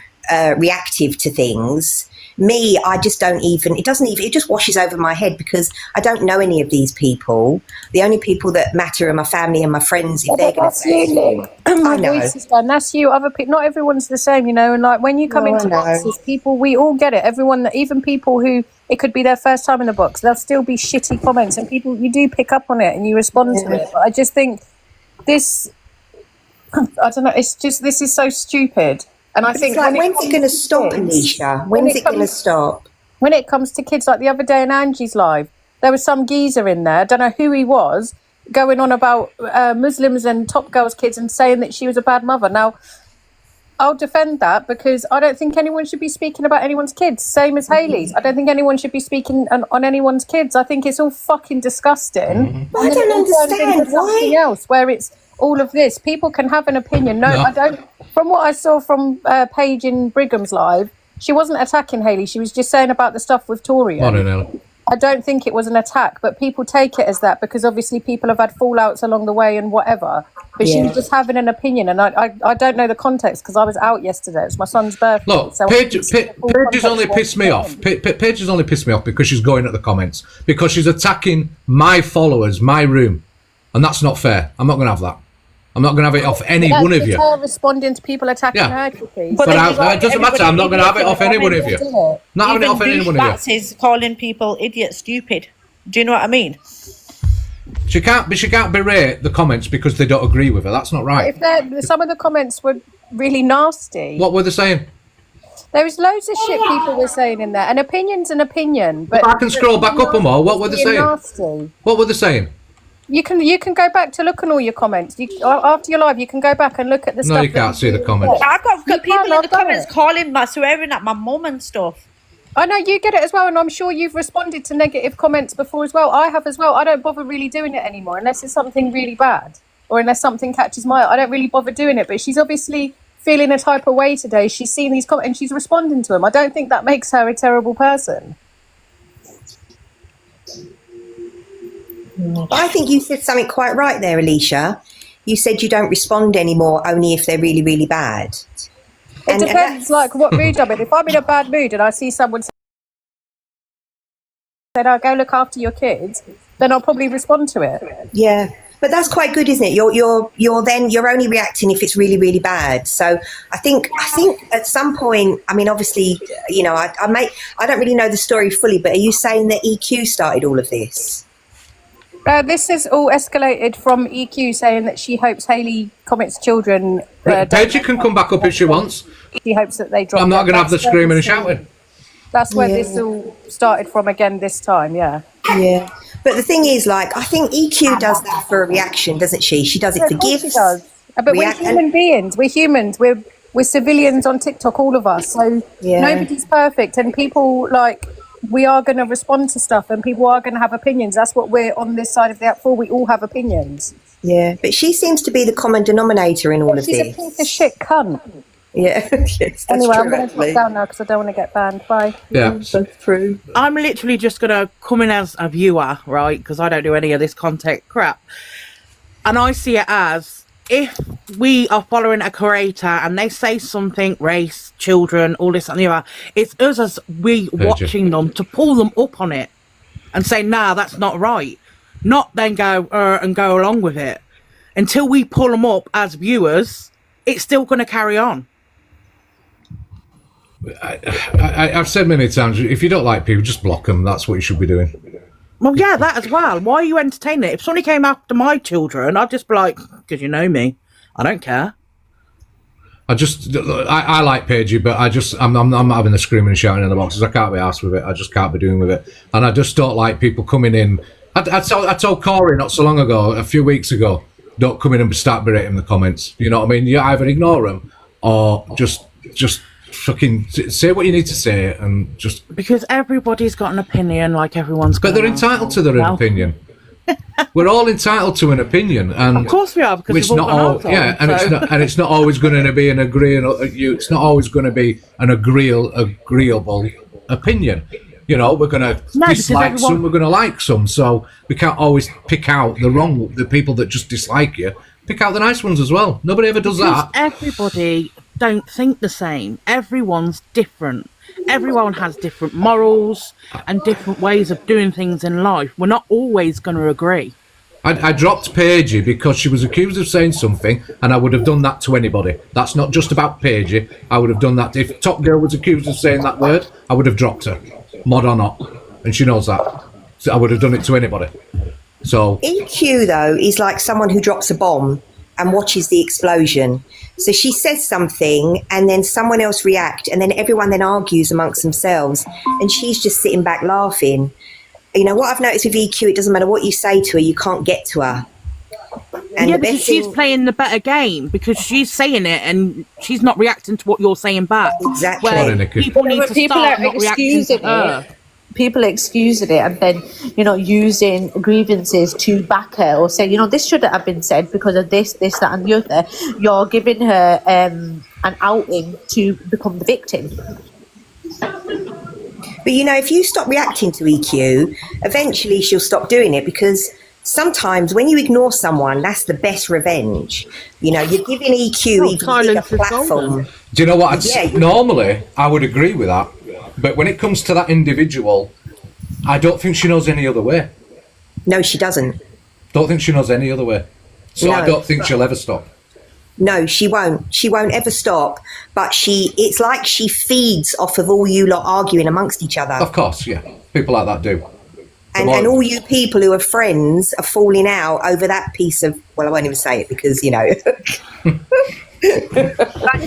reactive to things. Me, I just don't even, it just washes over my head, because I don't know any of these people. The only people that matter are my family and my friends. If they're going to say anything, I know. And that's you. Other people, not everyone's the same, and like when you come into boxes, people, we all get it. Everyone, even people who it could be their first time in the box, there'll still be shitty comments, and people, you do pick up on it and you respond to it. But I just think this, I don't know, it's just, this is so stupid. And I think, like, when's it going to stop, Alicia? When's it going to stop? When it comes to kids, like the other day in Angie's live, there was some geezer in there, I don't know who he was, going on about Muslims and Top Girl's kids and saying that she was a bad mother. Now, I'll defend that because I don't think anyone should be speaking about anyone's kids. Same as Hayley's. I don't think anyone should be speaking on anyone's kids. I think it's all fucking disgusting. I don't understand something else where it's all of this. People can have an opinion. No, I don't. From what I saw from Paige in Brigham's live, she wasn't attacking Hayley. She was just saying about the stuff with Torian. I don't think it was an attack, but people take it as that because obviously people have had fallouts along the way and whatever. But she was just having an opinion, and I don't know the context because I was out yesterday. It was my son's birthday. Look, so Paige has only pissed me off. Paige has only pissed me off because she's going at the comments, because she's attacking my followers, my room, and that's not fair. I'm not going to have that. I'm not going to have it off any one of you. Her responding to people attacking her, Chippy. But it doesn't matter. I'm not going to have it off any one of you. Not having it off any one of you. That's his calling people idiot, stupid. Do you know what I mean? She can't berate the comments because they don't agree with her. That's not right. If some of the comments were really nasty. What were they saying? There was loads of shit people were saying in there. An opinion's an opinion. But I can scroll back up them all. What were they saying? Nasty. What were they saying? You can go back to look at all your comments. After your live, you can go back and look at the stuff. No, you can't see the comments. I've got people in the comments calling my swearing at my mum and stuff. I know you get it as well, and I'm sure you've responded to negative comments before as well. I have as well. I don't bother really doing it anymore unless it's something really bad or unless something catches my eye. I don't really bother doing it. But she's obviously feeling a type of way today. She's seen these comments and she's responding to them. I don't think that makes her a terrible person. I think you said something quite right there, Alicia. You said you don't respond anymore, only if they're really, really bad. It depends, like, what mood I'm in. If I'm in a bad mood and I see someone say, "Oh, go look after your kids," then I'll probably respond to it. Yeah, but that's quite good, isn't it? You're only reacting if it's really, really bad. So I think at some point, I mean, obviously, you know, I don't really know the story fully, but are you saying that EQ started all of this? This is all escalated from EQ saying that she hopes Hayley Comet's children. Paige can come back up if she wants. She hopes that they drop. I'm not going to have the screaming and shouting. That's where this all started from again this time, yeah. Yeah. But the thing is, like, I think EQ does that for a reaction, doesn't she? She does it for gifts. She does. But we're human beings. We're humans. We're civilians on TikTok, all of us. So nobody's perfect. And people, like, we are going to respond to stuff and people are going to have opinions. That's what we're on this side of the app for. We all have opinions. Yeah, but she seems to be the common denominator in all of this. She's a piece of shit cunt. Yeah. Yes, anyway, I'm going to put down now because I don't want to get banned. Bye. Yeah, that's true. I'm literally just going to come in as a viewer, right? Because I don't do any of this content crap. And I see it as, if we are following a creator and they say something, race, children, all this and the other, it's us as we watching them to pull them up on it and say, nah, that's not right. Not then go and go along with it. Until we pull them up as viewers, it's still going to carry on. I've said many times, if you don't like people, just block them. That's what you should be doing. Well, yeah, that as well. Why are you entertaining it? If somebody came after my children, I'd just be like, because you know me. I don't care. I like Paigey, but I'm not having the screaming and shouting in the boxes. I can't be arsed with it. I just can't be doing with it. And I just don't like people coming in. I told Corey not so long ago, a few weeks ago, don't come in and start berating the comments. You know what I mean? You either ignore them or just fucking say what you need to say and just... Because everybody's got an opinion, like everyone's got. But they're entitled to their opinion. We're all entitled to an opinion, and of course we are, because it's not all, it's not always going to be an it's not always going to be an agreeable opinion. You know, we're going to dislike some, we're going to like some, so we can't always pick out the people that just dislike you. Pick out the nice ones as well. Nobody ever does that. Everybody don't think the same. Everyone's different. Everyone has different morals and different ways of doing things in life. We're not always going to agree. I dropped Paigey because she was accused of saying something, and I would have done that to anybody. That's not just about Paigey. I would have done that. If Top Girl was accused of saying that word, I would have dropped her, mod or not. And she knows that. So I would have done it to anybody. So EQ, though, is like someone who drops a bomb and watches the explosion. So she says something and then someone else reacts and then everyone then argues amongst themselves and she's just sitting back laughing. You know, what I've noticed with EQ, it doesn't matter what you say to her, you can't get to her. And yeah, the because best she's thing, playing the better game because she's saying it and she's not reacting to what you're saying back. exactly. Where people need to People start are not reacting excusing to her. it. People are excusing it and then, using grievances to back her or say, this shouldn't have been said because of this, that and the other. You're giving her an outing to become the victim. But if you stop reacting to EQ, eventually she'll stop doing it, because sometimes when you ignore someone, that's the best revenge. You're giving EQ even bigger platform. Do you know what? Yeah. Normally, I would agree with that. But when it comes to that individual, I don't think she knows any other way. No, she doesn't. Don't think she knows any other way. So I No. don't think she'll ever stop. No, she won't. She won't ever stop. But it's like she feeds off of all you lot arguing amongst each other. Of course, yeah. People like that do. And all you people who are friends are falling out over that piece of, well, I won't even say it because, But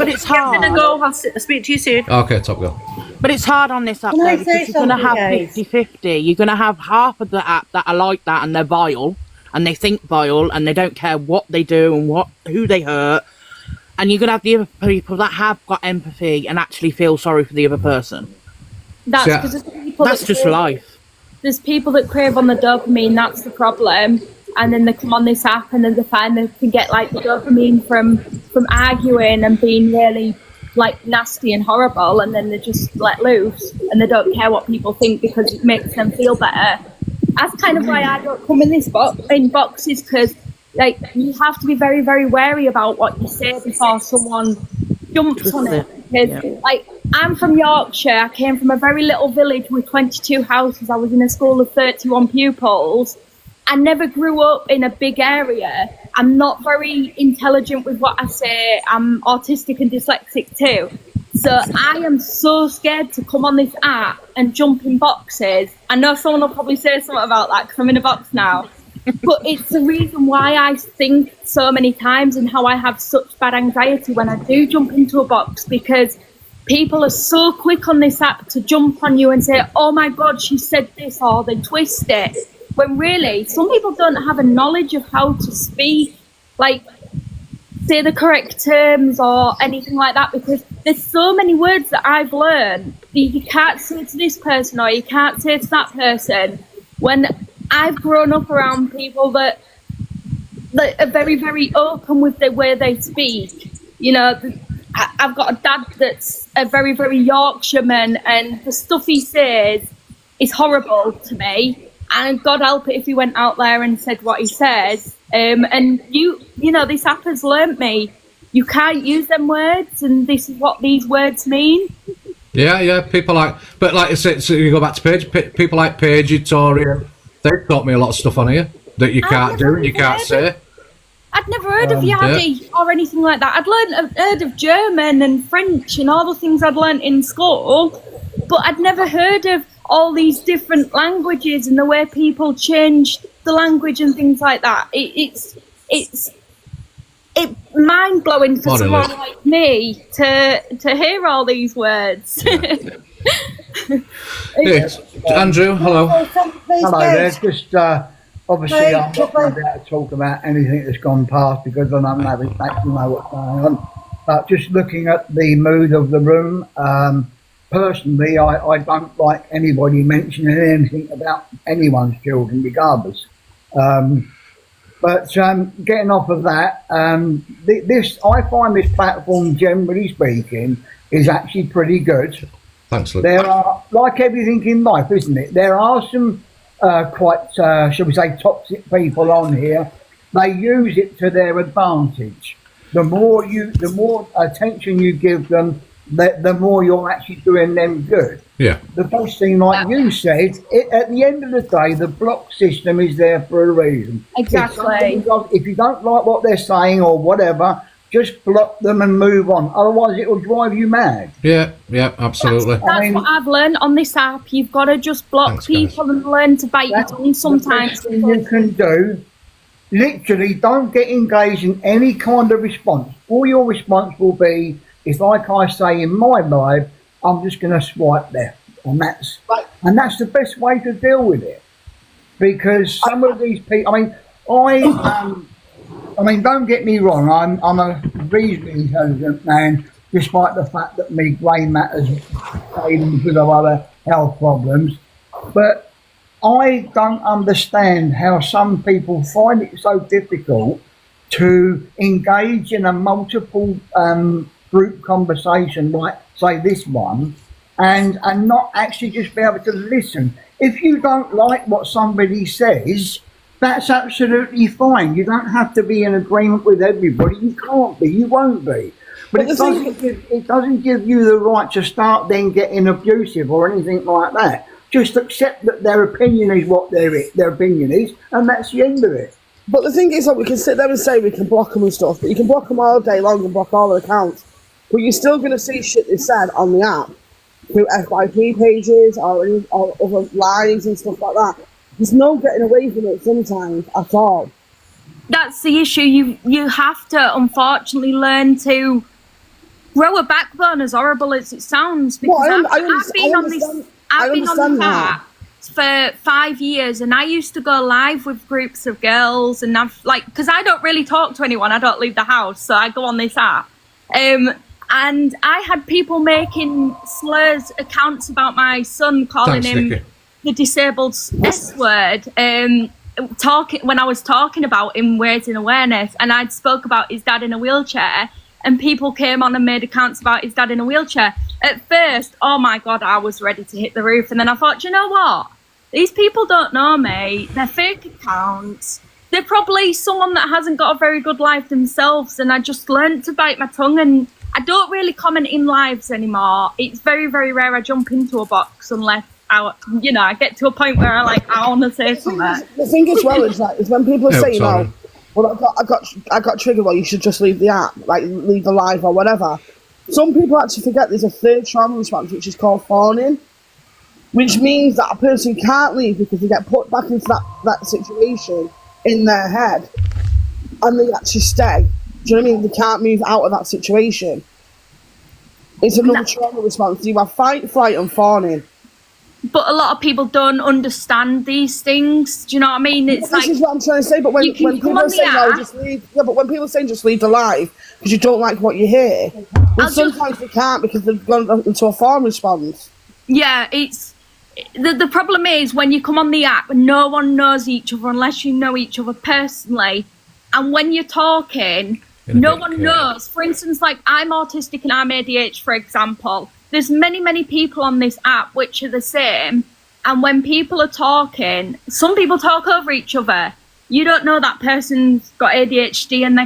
it's hard. I'm going to go. I'll speak to you soon. Okay, Top Girl. But it's hard on this app Can I though, because say you're going to have something, 50-50. You're going to have half of the app that are like that and they're vile and they think vile and they don't care what they do and who they hurt. And you're going to have the other people that have got empathy and actually feel sorry for the other person. That's Yeah. because people That's just life. There's people that crave on the dopamine, that's the problem. And then they come on this app and then they find they can get like the dopamine from arguing and being really like nasty and horrible, and then they just let loose and they don't care what people think because it makes them feel better. That's kind of why I don't come in in boxes, because like you have to be very, very wary about what you say before someone jumps on it. Because like I'm from Yorkshire, I came from a very little village with 22 houses. I was in a school of 31 pupils. I never grew up in a big area. I'm not very intelligent with what I say. I'm autistic and dyslexic too. So I am so scared to come on this app and jump in boxes. I know someone will probably say something about that because I'm in a box now. But it's the reason why I think so many times and how I have such bad anxiety when I do jump into a box, because people are so quick on this app to jump on you and say, oh my God, she said this, or they twist it. When really, some people don't have a knowledge of how to speak, like say the correct terms or anything like that, because there's so many words that I've learned that you can't say to this person or you can't say to that person. When I've grown up around people that are very, very open with the way they speak. I've got a dad that's a very, very Yorkshireman, and the stuff he says is horrible to me. And God help it if he went out there and said what he says. And this app has learnt me. You can't use them words, and this is what these words mean. Yeah. People like I said, so you go back to Paige. People like Paigey, Tori, they've taught me a lot of stuff on here that you can't do and you can't say. I'd never heard of Yadi or anything like that. I'd heard of German and French and all the things I'd learnt in school, but I'd never heard of all these different languages and the way people change the language and things like that. It's mind blowing for someone like me to hear all these words. Yes. Andrew, hello. Hello there. Just obviously, I'm not going to be able to talk about anything that's gone past because I don't have exactly know what's going on. But just looking at the mood of the room, personally, I don't like anybody mentioning anything about anyone's children, regardless. But getting off of that, I find this platform, generally speaking, is actually pretty good. Thanks, Luke. There are, like everything in life, isn't it? There are some quite, shall we say, toxic people on here. They use it to their advantage. The more attention you give them, the more you're actually doing them good. Yeah. The best thing, like you said, at the end of the day, the block system is there for a reason. Exactly. If you don't like what they're saying or whatever, just block them and move on. Otherwise, it will drive you mad. Yeah, absolutely. That's what I've learned on this app. You've got to just block people and learn to bite your tongue sometimes. The best thing you can do, literally, don't get engaged in any kind of response. All your response will be, it's like I say in my life, I'm just going to swipe left, and that's the best way to deal with it. Because some of these people, I mean, I mean, don't get me wrong. I'm a reasonably intelligent man, despite the fact that my brain matter's fading because of other health problems. But I don't understand how some people find it so difficult to engage in a multiple group conversation, like say this one, and not actually just be able to listen. If you don't like what somebody says, that's absolutely fine. You don't have to be in agreement with everybody. You can't be. You won't be. But it doesn't give you the right to start then getting abusive or anything like that. Just accept that their opinion is what their opinion is, and that's the end of it. But the thing is, like, we can sit there and say we can block them and stuff, but you can block them all day long and block all their accounts. But you're still going to see shit they said on the app through FYP pages or other lives and stuff like that. There's no getting away from it sometimes at all. That's the issue. You have to, unfortunately, learn to grow a backbone, as horrible as it sounds. Because I've been on this app for 5 years, and I used to go live with groups of girls, and because I don't really talk to anyone, I don't leave the house, so I go on this app. And I had people making slurs accounts about my son, calling him the disabled S word, when I was talking about him raising awareness, and I'd spoke about his dad in a wheelchair, and people came on and made accounts about his dad in a wheelchair. At first, oh my God, I was ready to hit the roof. And then I thought, you know what? These people don't know me. They're fake accounts. They're probably someone that hasn't got a very good life themselves. And I just learned to bite my tongue, and I don't really comment in lives anymore. It's very, very rare I jump into a box unless I get to a point where I want to say something. The thing as well is when people say, well, I got triggered, well, you should just leave the app, like leave the live or whatever. Some people actually forget there's a third trauma response, which is called fawning, which means that a person can't leave because they get put back into that situation in their head, and they actually stay. Do you know what I mean? They can't move out of that situation. It's another trauma response. You have fight, flight, and fawning. But a lot of people don't understand these things. Do you know what I mean? This is what I'm trying to say. But when people say just leave, but when people say just leave the live because you don't like what you hear, well, sometimes they can't because they've gone into a fawn response. Yeah, it's the problem is when you come on the app, no one knows each other unless you know each other personally, and when you're talking, no one knows. For instance, like I'm autistic and I'm ADHD, for example. There's many people on this app which are the same, and when people are talking, some people talk over each other. You don't know that person's got ADHD and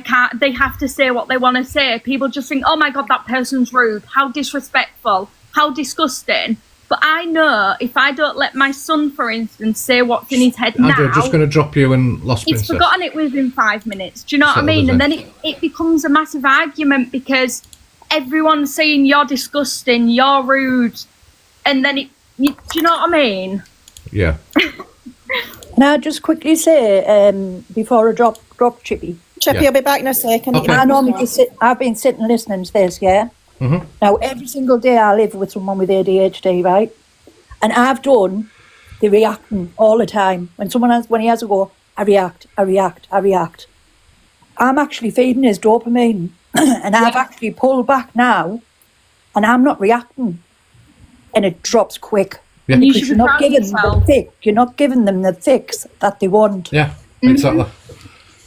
they have to say what they want to say. People just think, oh my God, that person's rude, how disrespectful, how disgusting. But I know if I don't let my son, for instance, say what's in his head Andrew, I'm just going to drop you in Lost Princess. He's forgotten it within 5 minutes. Do you know what I mean? And then it becomes a massive argument because everyone's saying you're disgusting, you're rude, and then do you know what I mean? Yeah. Can I just quickly say before I drop Chippy? Chippy, I'll be back in a second. Okay. I normally just I've been sitting listening to this, yeah? Mm-hmm. Now, every single day I live with someone with ADHD, right? And I've done the reacting all the time. When he has a go, I react. I'm actually feeding his dopamine. And I've actually pulled back now, and I'm not reacting, and it drops quick. Yeah. Because you're not giving them the fix. You're not giving them the fix that they want. Yeah, exactly.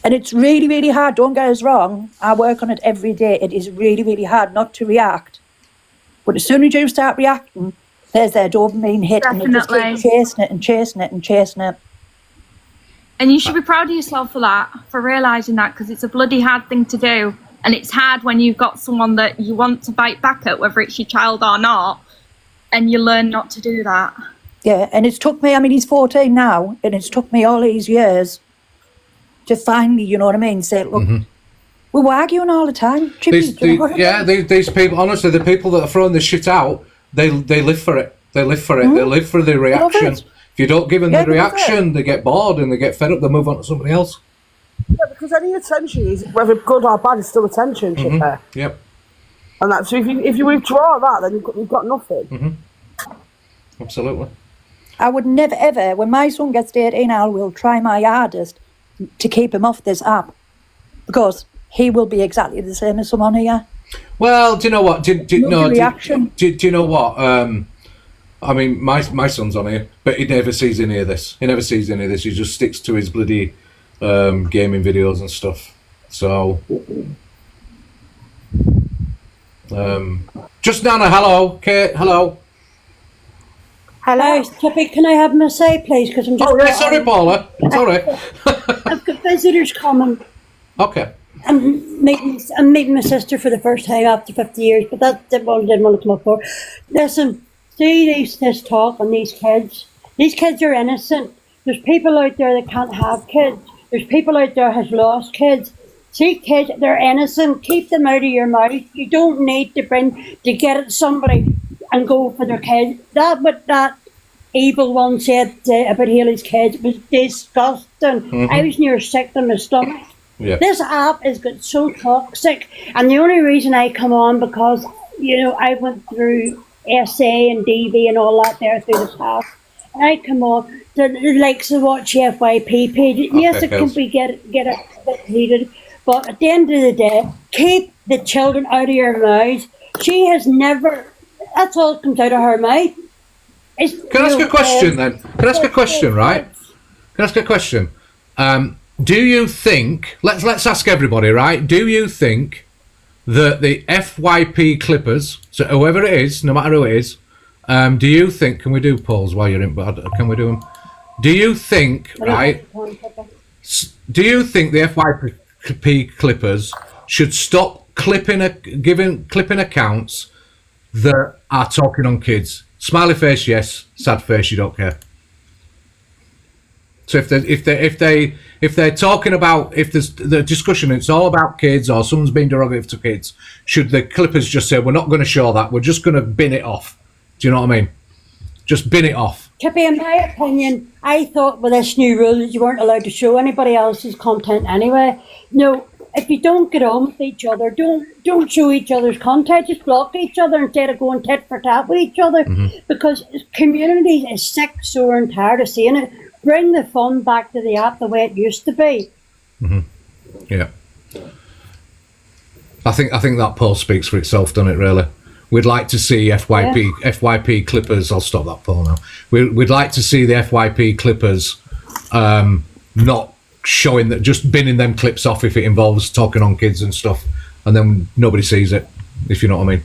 And it's really, really hard. Don't get us wrong. I work on it every day. It is really, really hard not to react. But as soon as you start reacting, there's their dopamine hit, Definitely. and they just keep chasing it and chasing it and chasing it. And you should be proud of yourself for that, for realising that, because it's a bloody hard thing to do. And it's hard when you've got someone that you want to bite back at, whether it's your child or not, and you learn not to do that. Yeah, and it's took me, he's 14 now, and it's took me all these years to finally, you know what I mean, say, look, we were arguing all the time. Chippy, these people, honestly, the people that are throwing this shit out, they live for it. They live for it. They live for the reaction. If you don't give them the reaction, they get bored and they get fed up, they move on to somebody else. Yeah, because any attention, is whether good or bad, is still attention, Chippy. Yep. And that's so if you withdraw that, then you've got nothing. Absolutely. I would never ever, when my son gets to 18, I will try my hardest to keep him off this app. because he will be exactly the same as someone here. Well, do you know what? Do you know what? I mean, my son's on here, but he never sees any of this. He never sees any of this. He just sticks to his bloody gaming videos and stuff. So, just Nana, hello, Kate, hello. Hello, Chippy, can I have my say, please? Because I'm just. Oh, yeah, sorry, Paula. Sorry. I've got visitors coming. Okay. I'm meeting my sister for the first time after 50 years, but that didn't want to come up for. Listen, see this talk on these kids. These kids are innocent. There's people out there that can't have kids. There's people out there has lost kids. See kids, they're innocent. Keep them out of your mouth. You don't need to get at somebody and go for their kids. What that evil one said about Haley's kids was disgusting. Mhm. I was near sick to my stomach. Yeah. This app has got so toxic, and the only reason I come on because I went through SA and DV and all that there through this app, and I come on the likes of watch FYP page. Yes, it can be get a bit heated, but at the end of the day, keep the children out of your mouth. She has never. That's all that comes out of her mouth. Can I ask a question then? Can I ask a question, right? Can I ask a question? Do you think, let's ask everybody, right? Do you think that the FYP clippers, so whoever it is, no matter who it is, do you think, can we do polls while you're in, can we do them? Do you think, right, do you think the FYP clippers should stop clipping accounts that are talking on kids? Smiley face, yes. Sad face, you don't care. So if they're talking about, if there's the discussion, it's all about kids or someone's being derogative to kids, should the clippers just say, we're not going to show that, we're just going to bin it off? Do you know what I mean? Just bin it off. Chippy, in my opinion, I thought with this new rule that you weren't allowed to show anybody else's content anyway. No, if you don't get on with each other, don't show each other's content, just block each other instead of going tit for tat with each other. Mm-hmm. Because community is sick, sore and tired of seeing it. Bring the fun back to the app the way it used to be. Mm-hmm. Yeah. I think that poll speaks for itself, doesn't it, really? We'd like to see FYP clippers, I'll stop that poll now. We'd like to see the FYP clippers not showing that, just binning them clips off if it involves talking on kids and stuff, and then nobody sees it, if you know what I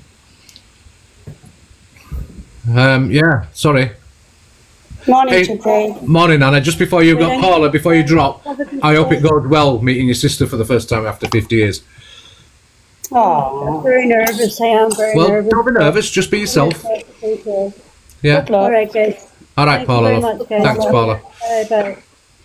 mean. Yeah, sorry. Morning, Chippy. Morning, Anna. Just before you go, Paula, before you drop, I hope it goes well meeting your sister for the first time after 50 years. Oh, I'm very nervous. I am very nervous. Don't be nervous. Just be yourself. Thank you. Yeah. All right, guys. All right, Thank Paula. you very much, guys. Thanks, Paula. Bye.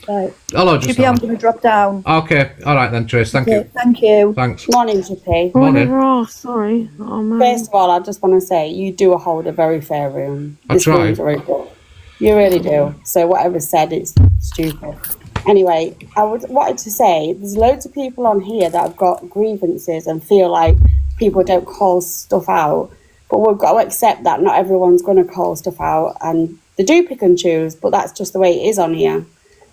Bye. Hello, just Chippy, I'm going to drop down. Okay. All right then, Trace. Thank you. Thank you. Thanks. Morning, Chippy. Morning. Oh, sorry. Oh, man. First of all, I just want to say you do hold a very fair room. I try. Room's very good. You really do. So whatever's said, it's stupid. Anyway, wanted to say there's loads of people on here that have got grievances and feel like people don't call stuff out. But we've got to accept that not everyone's going to call stuff out, and they do pick and choose, but that's just the way it is on here.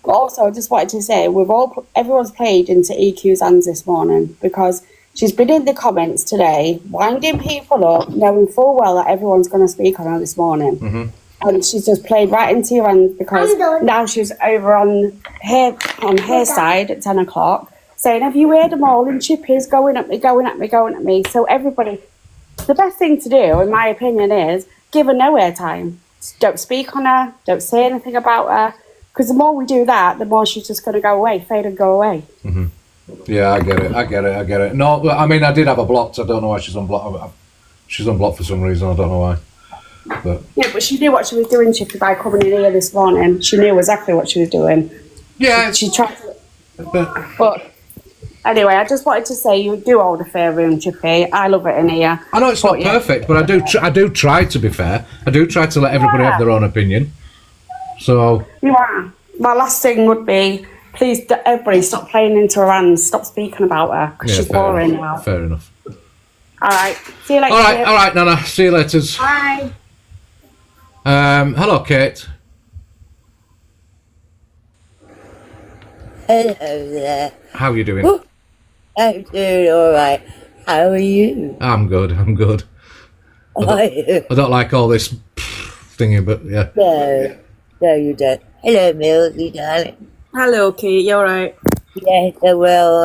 But also, I just wanted to say, everyone's played into EQ's hands this morning, because she's been in the comments today, winding people up, knowing full well that everyone's going to speak on her this morning. Mm-hmm. And she's just played right into your hands, because now she's over on her side at 10 o'clock saying, have you heard them all? And Chippy's going at me. So everybody, the best thing to do, in my opinion, is give her no airtime. Don't speak on her. Don't say anything about her. Because the more we do that, the more she's just going to go away, fade and go away. Mm-hmm. Yeah, I get it. No, I mean, I did have her blocked. I don't know why she's unblocked. She's unblocked for some reason. I don't know why. But she knew what she was doing, Chippy, by coming in here this morning. She knew exactly what she was doing. Yeah. She tried to... But anyway, I just wanted to say you do hold a fair room, Chippy. I love it in here. I know it's not perfect, but I do try to be fair. I do try to let everybody have their own opinion. So... Yeah. My last thing would be, please, everybody, stop playing into her hands. Stop speaking about her, because she's boring now. Fair enough. All right. See you later. All right, Nana. See you later. Bye. Hello, Kate. Hello there. How are you doing? Oh, I'm doing all right. How are you? I'm good. I'm good. I don't like all this thingy, but yeah. No, you don't. Hello, Milky, darling. Hello, Kate. You all right? Yes, I'm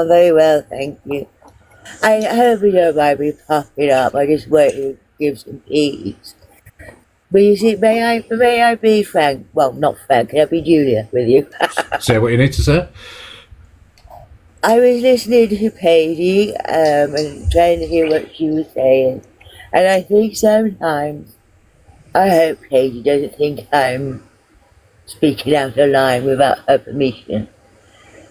very well, thank you. I hope you don't mind me popping up. I just want to give some peace. But you see, may I be frank? Well, not frank. Can I be Julia with you? Say what you need to say. I was listening to Paigey and trying to hear what she was saying, and I think sometimes, I hope Paigey doesn't think I'm speaking out of line without her permission,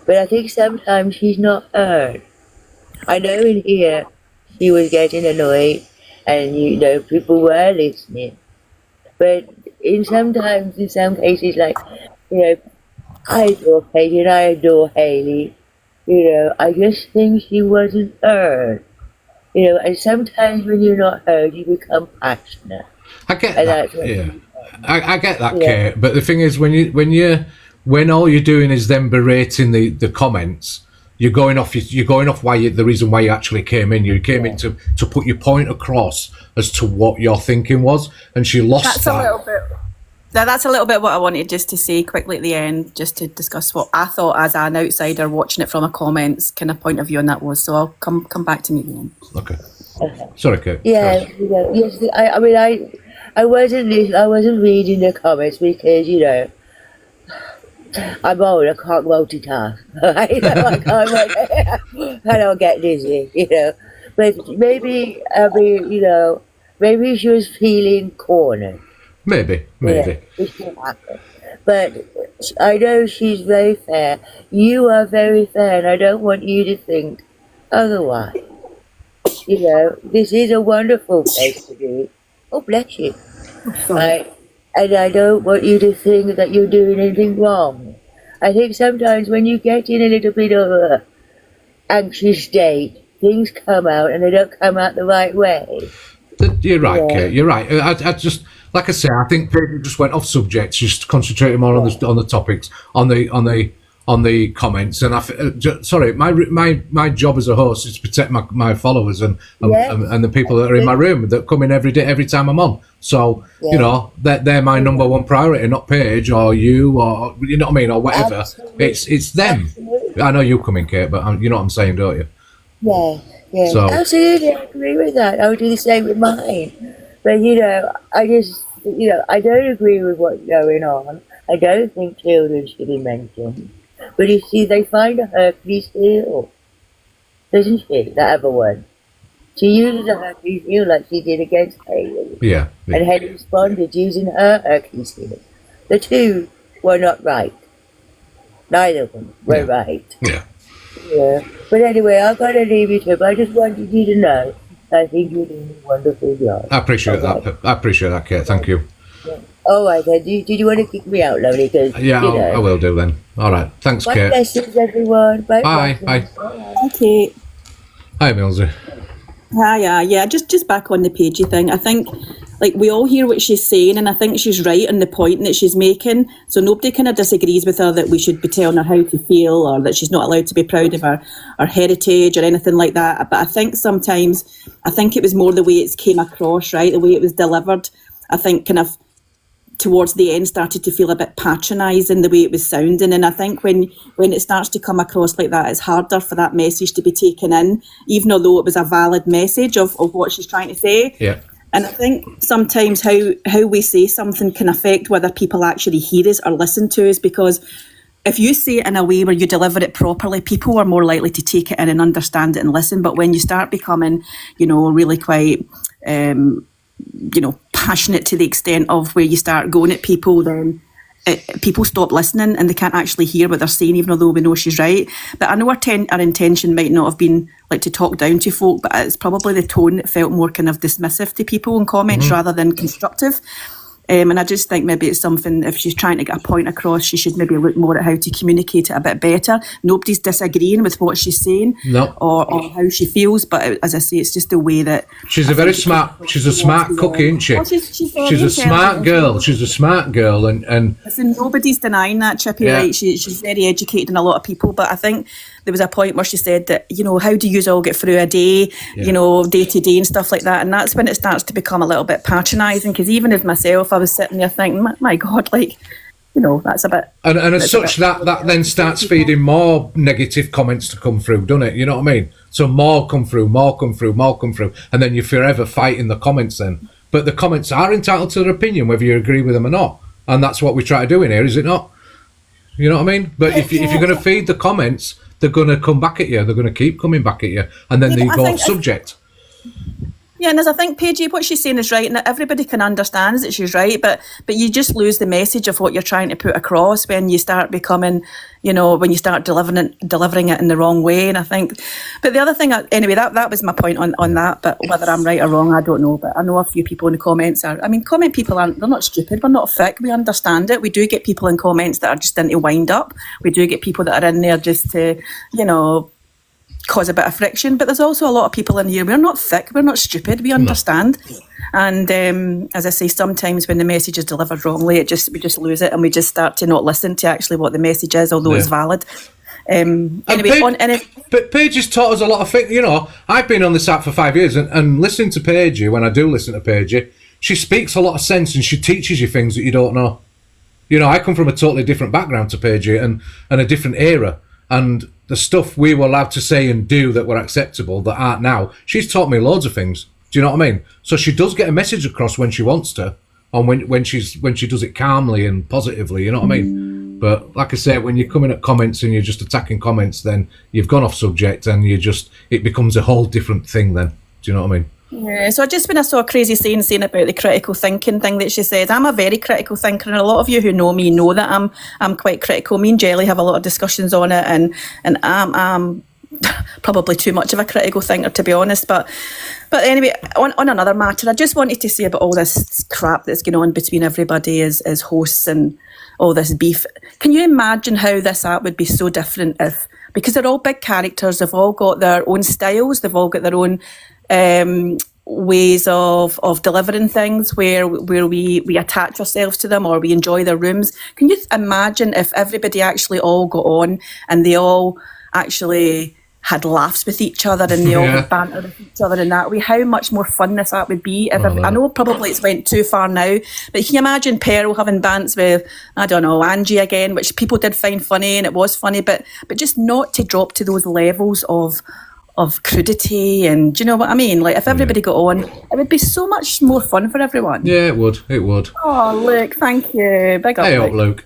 but I think sometimes she's not heard. I know in here she was getting annoyed, and people were listening, but in some cases, like, I adore Paigey and I adore Hayley. I just think she wasn't heard. And sometimes when you're not heard, you become passionate. I get that. Yeah, I get that, Kate. But the thing is, when all you're doing is then berating the comments, you're going off the reason why you actually came in. You came in to put your point across as to what your thinking was, and she lost that. That's a little bit what I wanted just to say quickly at the end, just to discuss what I thought as an outsider watching it from a comments kind of point of view on that was. So I'll come back to me at the end. Okay. Sorry, Kate. Yeah, yes. I wasn't reading the comments because I'm old. I can't multitask. I don't get dizzy. But maybe maybe she was feeling cornered. Maybe. Yeah, but I know she's very fair. You are very fair, and I don't want you to think otherwise. This is a wonderful place to be. Oh, bless you. And I don't want you to think that you're doing anything wrong. I think sometimes when you get in a little bit of a anxious state, things come out and they don't come out the right way. You're right, Kate. You're right. I just, like I say, I think people just went off subject, just concentrating more on the topics, on the comments. And sorry, my job as a host is to protect my followers and the people that are in my room that come in every day, every time I'm on. So they're my number one priority, not Paige or you or you know what I mean, or whatever. Absolutely. It's them. Absolutely. I know you come in, Kate, but you know what I'm saying, don't you? Yeah. So, absolutely, I agree with that. I would do the same with mine. But I just I don't agree with what's going on. I don't think children should be mentioned. But you see, they find a Hercules heel, doesn't she? The other one. She uses a Hercules heel like she did against Hayley. Yeah. And Hayley responded using her Hercules heel. The two were not right. Neither of them were right. Yeah. Yeah. But anyway, I've got to leave you to, but I just wanted you to know I think you're doing a wonderful job. I appreciate that. I appreciate that, Kate. Thank you. Yeah. All right, then. Did you want to kick me out, Lonnie? Yeah, I will do then. All right. Thanks, Kate. Blessings, everyone. Bye. Okay. Hi, Milsey. Hi, yeah. Just back on the Paigey thing. I think, we all hear what she's saying, and I think she's right on the point that she's making. So nobody kind of disagrees with her that we should be telling her how to feel or that she's not allowed to be proud of her heritage or anything like that. But I think sometimes, it was more the way it came across, right? The way it was delivered. I think kind of towards the end started to feel a bit patronising the way it was sounding. And I think when it starts to come across like that, it's harder for that message to be taken in, even although it was a valid message of what she's trying to say. Yeah. And I think sometimes how we say something can affect whether people actually hear us or listen to us, because if you say it in a way where you deliver it properly, people are more likely to take it in and understand it and listen. But when you start becoming, really quite, passionate to the extent of where you start going at people, then people stop listening and they can't actually hear what they're saying, even although we know she's right. But I know our intention might not have been to talk down to folk, but it's probably the tone that felt more kind of dismissive to people in comments rather than constructive. And I just think maybe it's something, if she's trying to get a point across, she should maybe look more at how to communicate it a bit better. Nobody's disagreeing with what she's saying or how she feels, but as I say, it's just the way that... She's a smart cook, isn't she? She's a smart girl. She's a smart girl. And Listen, nobody's denying that, Chippy, right? She's very educated in a lot of people, but I think there was a point where she said that, you know, how do you all get through a day, you know, day to day and stuff like that. And that's when it starts to become a little bit patronising, because even as myself, I was sitting there thinking, my God, like, you know, that's a bit... And as such, that then starts feeding more negative comments to come through, doesn't it? You know what I mean? So more come through, and then you're forever fighting the comments then. But the comments are entitled to their opinion, whether you agree with them or not. And that's what we try to do in here, is it not? You know what I mean? But if you're going to feed the comments, they're going to come back at you. They're going to keep coming back at you. And then they go off subject. Yeah, and as I think, Paigey, what she's saying is right, and everybody can understand that she's right, but you just lose the message of what you're trying to put across when you start becoming, you know, when you start delivering it in the wrong way. And I think, but the other thing, anyway, that was my point on that. But whether I'm right or wrong, I don't know. But I know a few people in the comments are. I mean, comment people they're not stupid. We're not thick. We understand it. We do get people in comments that are just into wind up. We do get people that are in there just to, you know, cause a bit of friction, but there's also a lot of people in here. We're not thick, we're not stupid, we understand. No. And as I say, sometimes when the message is delivered wrongly, we just lose it, and we just start to not listen to actually what the message is, although it's valid. Anyway, but Paige has taught us a lot of things. You know, I've been on this app for 5 years, and listening to Paige, when I do listen to Paige, she speaks a lot of sense, and she teaches you things that you don't know. You know, I come from a totally different background to Paige, and a different era, and the stuff we were allowed to say and do that were acceptable that aren't now. She's taught me loads of things. Do you know what I mean? So she does get a message across when she wants to, and when she does it calmly and positively. You know what I mean? But like I say, when you're coming at comments and you're just attacking comments, then you've gone off subject, and it becomes a whole different thing. Then, do you know what I mean? Yeah, so just when I saw a crazy saying about the critical thinking thing that she said, I'm a very critical thinker, and a lot of you who know me know that I'm quite critical. Me and Jelly have a lot of discussions on it, and I'm probably too much of a critical thinker, to be honest. But anyway, on another matter, I just wanted to say about all this crap that's going on between everybody as hosts and all this beef. Can you imagine how this app would be so different if, because they're all big characters, they've all got their own styles, they've all got their own ways of delivering things where we attach ourselves to them, or we enjoy their rooms. Can you imagine if everybody actually all got on and they all actually had laughs with each other, and they all had banter with each other in that way? How much more fun this app would be. I know probably it's went too far now, but can you imagine Pearl having bants with, I don't know, Angie again, which people did find funny, and it was funny, but just not to drop to those levels of crudity, and do you know what I mean? Like, if everybody got on, it would be so much more fun for everyone. Yeah, it would. Oh, Luke, thank you. Big up, hey up, Luke.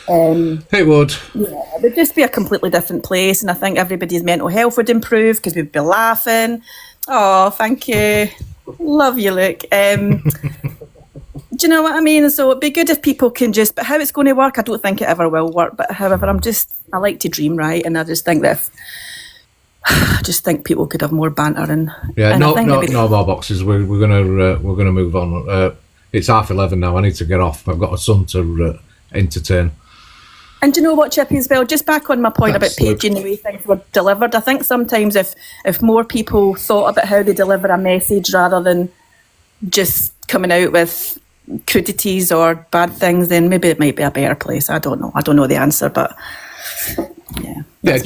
It would. Yeah, it would just be a completely different place, and I think everybody's mental health would improve because we'd be laughing. Oh, thank you. Love you, Luke. Do you know what I mean? So it'd be good if people can just, but how it's going to work, I don't think it ever will work. But however, I like to dream, right? And I just think that I just think people could have more banter and no more boxes. We're gonna move on. It's 11:30 now. I need to get off. I've got a son to entertain. And do you know what, Chippy, as well? Just back on my point about Paigey and the way things were delivered. I think sometimes if more people thought about how they deliver a message rather than just coming out with crudities or bad things, then maybe it might be a better place. I don't know. I don't know the answer, but yeah. Yeah,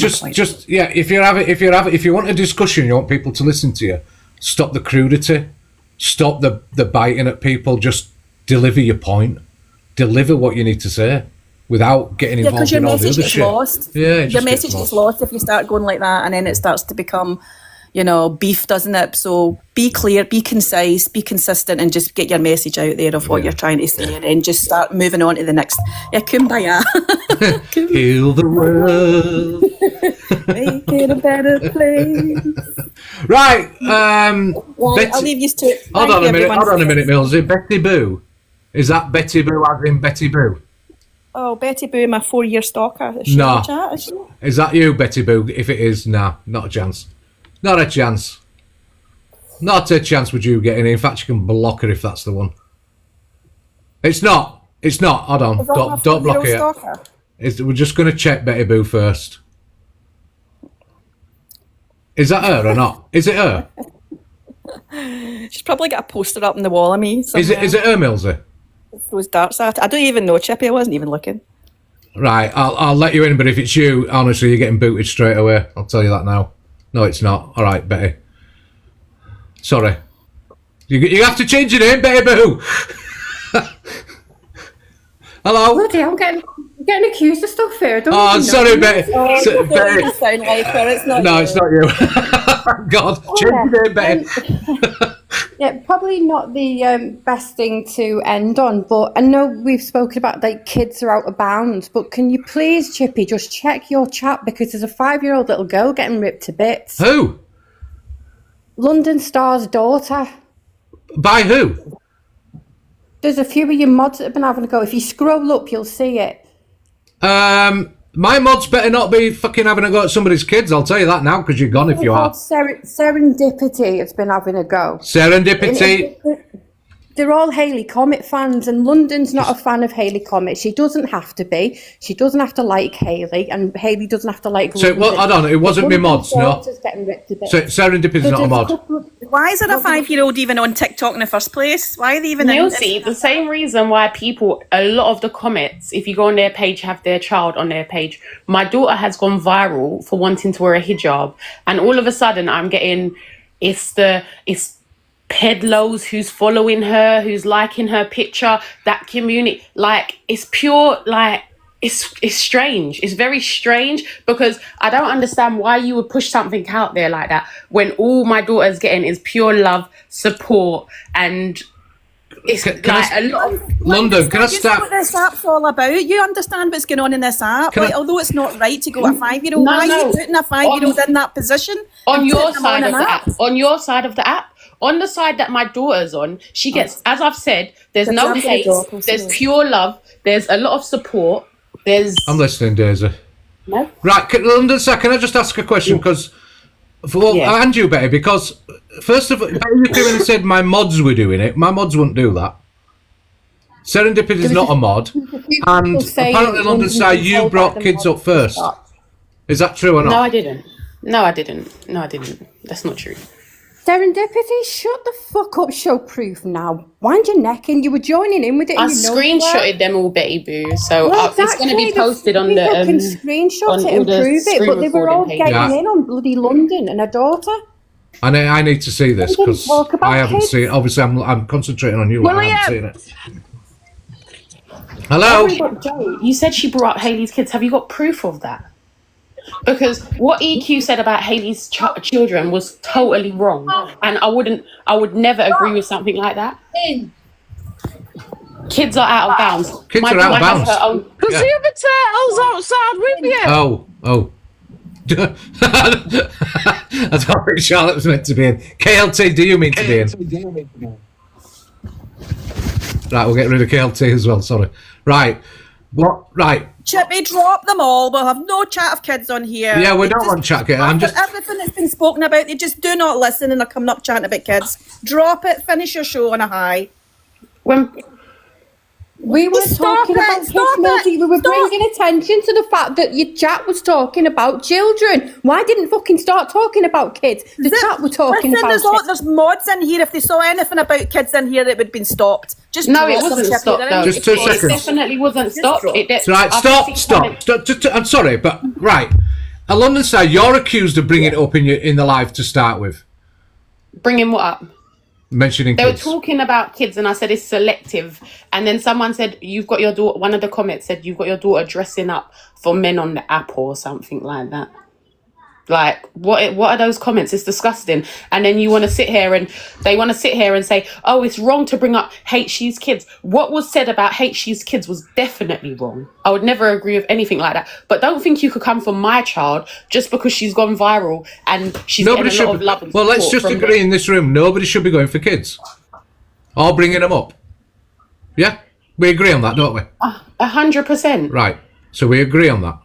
if you want a discussion, you want people to listen to you, stop the crudity, stop the biting at people, just deliver your point, deliver what you need to say without getting involved in all the other shit. Lost. Yeah, your message gets lost if you start going like that, and then it starts to become, you know, beef, doesn't it? So be clear, be concise, be consistent, and just get your message out there of what you're trying to say, and then just start moving on to the next. Yeah, kumbaya. Heal the world. Make it a better place. Right. I'll leave you to it. Hold on a minute, Mills. Is it Betty Boo? Is that Betty Boo as in Betty Boo? Oh, Betty Boo, my 4-year stalker. Is she no. in the chat? Is she? Is that you, Betty Boo? If it is, nah, not a chance. Not a chance. Not a chance would you get in. In fact, you can block her if that's the one. It's not. Hold on. Don't block her. We're just going to check Betty Boo first. Is that her or not? Is it her? She's probably got a poster up on the wall of me somewhere. Is it her, Millsy? Those darts at. I don't even know, Chippy. I wasn't even looking. Right, I'll let you in, but if it's you, honestly, you're getting booted straight away. I'll tell you that now. No, it's not. All right, Betty. Sorry. You have to change your name, Betty Boo. Hello. Bloody, I'm getting accused of stuff here. Oh, sorry, Betty. Betty. It's not no, you. It's not you. God, change your name, Betty. Yeah, probably not the best thing to end on, but I know we've spoken about like kids are out of bounds, but can you please, Chippy, just check your chat because there's a 5-year-old little girl getting ripped to bits. Who? London Star's daughter. By who? There's a few of your mods that have been having a go. If you scroll up, you'll see it. My mods better not be fucking having a go at somebody's kids, I'll tell you that now, because you're gone if you are. Serendipity has been having a go. Serendipity. They're all Hayley Comet fans, and London's not a fan of Hayley Comet. She doesn't have to be. She doesn't have to like Hayley, and Hayley doesn't have to like London. So, hold on, it wasn't me mods, no? So, Serendipity's not a mod. Why is there a 5-year-old even on TikTok in the first place? Why are they even Nilsy, the same reason why people, a lot of the comments, if you go on their page, have their child on their page. My daughter has gone viral for wanting to wear a hijab, and all of a sudden I'm getting, it's pedlos who's following her, who's liking her picture, that community, like, it's pure, like, it's strange. It's very strange because I don't understand why you would push something out there like that when all my daughter's getting is pure love, support, and it's a lot of... London, can I start? What this app's all about? You understand what's going on in this app? Like, although it's not right to go at a 5-year-old, why are you putting a 5-year-old in that position? On your side of the app. On your side of the app. On the side that my daughter's on, she gets, as I've said, there's no hate, there's pure love, there's a lot of support, there's... I'm listening, Daisy. No? Right, London, sir, can I just ask a question? Because, and you, Betty, because, first of all, you came in and said my mods were doing it. My mods wouldn't do that. Serendipity is not a mod. And apparently, London, sir, you brought kids up first. Is that true or not? No, I didn't. No, I didn't. That's not true. Serendipity, shut the fuck up, show proof now. Wind your neck in, you were joining in with it. I screenshotted them all, Betty Boo, so it's going to be posted on the... People can screenshot it and prove it, but they were all getting in on bloody London and her daughter. And I need to see this, because I haven't seen it. Obviously, I'm concentrating on you, like I haven't seen it. Hello? You said she brought up Hayley's kids. Have you got proof of that? Because what EQ said about Hayley's children was totally wrong, and I would never agree with something like that. Kids are out of bounds. Kids are out of bounds. Because the other turtle's outside with you. I don't think Charlotte was meant to be in. KLT, do you mean to be in? Right, we'll get rid of KLT as well, sorry. Right. What? Right. Chippy, drop them all. We'll have no chat of kids on here. Yeah, we don't want chat. I'm just... Everything that's been spoken about, they just do not listen and they're coming up chatting about kids. Drop it, finish your show on a high. We were talking about kids, Mildred. We were bringing attention to the fact that your chat was talking about children. Why didn't fucking start talking about kids? The chat were talking about kids. There's mods in here. If they saw anything about kids in here, it would have been stopped. No, it wasn't stopped, though. Just 2 seconds. It definitely wasn't stopped. Right, stop. I'm sorry, but right. On London side, you're accused of bringing it up in the live to start with. Bringing what up? Mentioning they kids. Were talking about kids, and I said it's selective. And then someone said, you've got your daughter, one of the comments said, you've got your daughter dressing up for men on the app or something like that. Like, what are those comments? It's disgusting. And then you want to sit here and they want to sit here and say, oh, it's wrong to bring up hate she's kids. What was said about hate she's kids was definitely wrong. I would never agree with anything like that. But don't think you could come for my child just because she's gone viral and she's getting a lot of love and support. Well, let's just agree in this room, nobody should be going for kids. Or bringing them up. Yeah? We agree on that, don't we? 100%. Right. So we agree on that.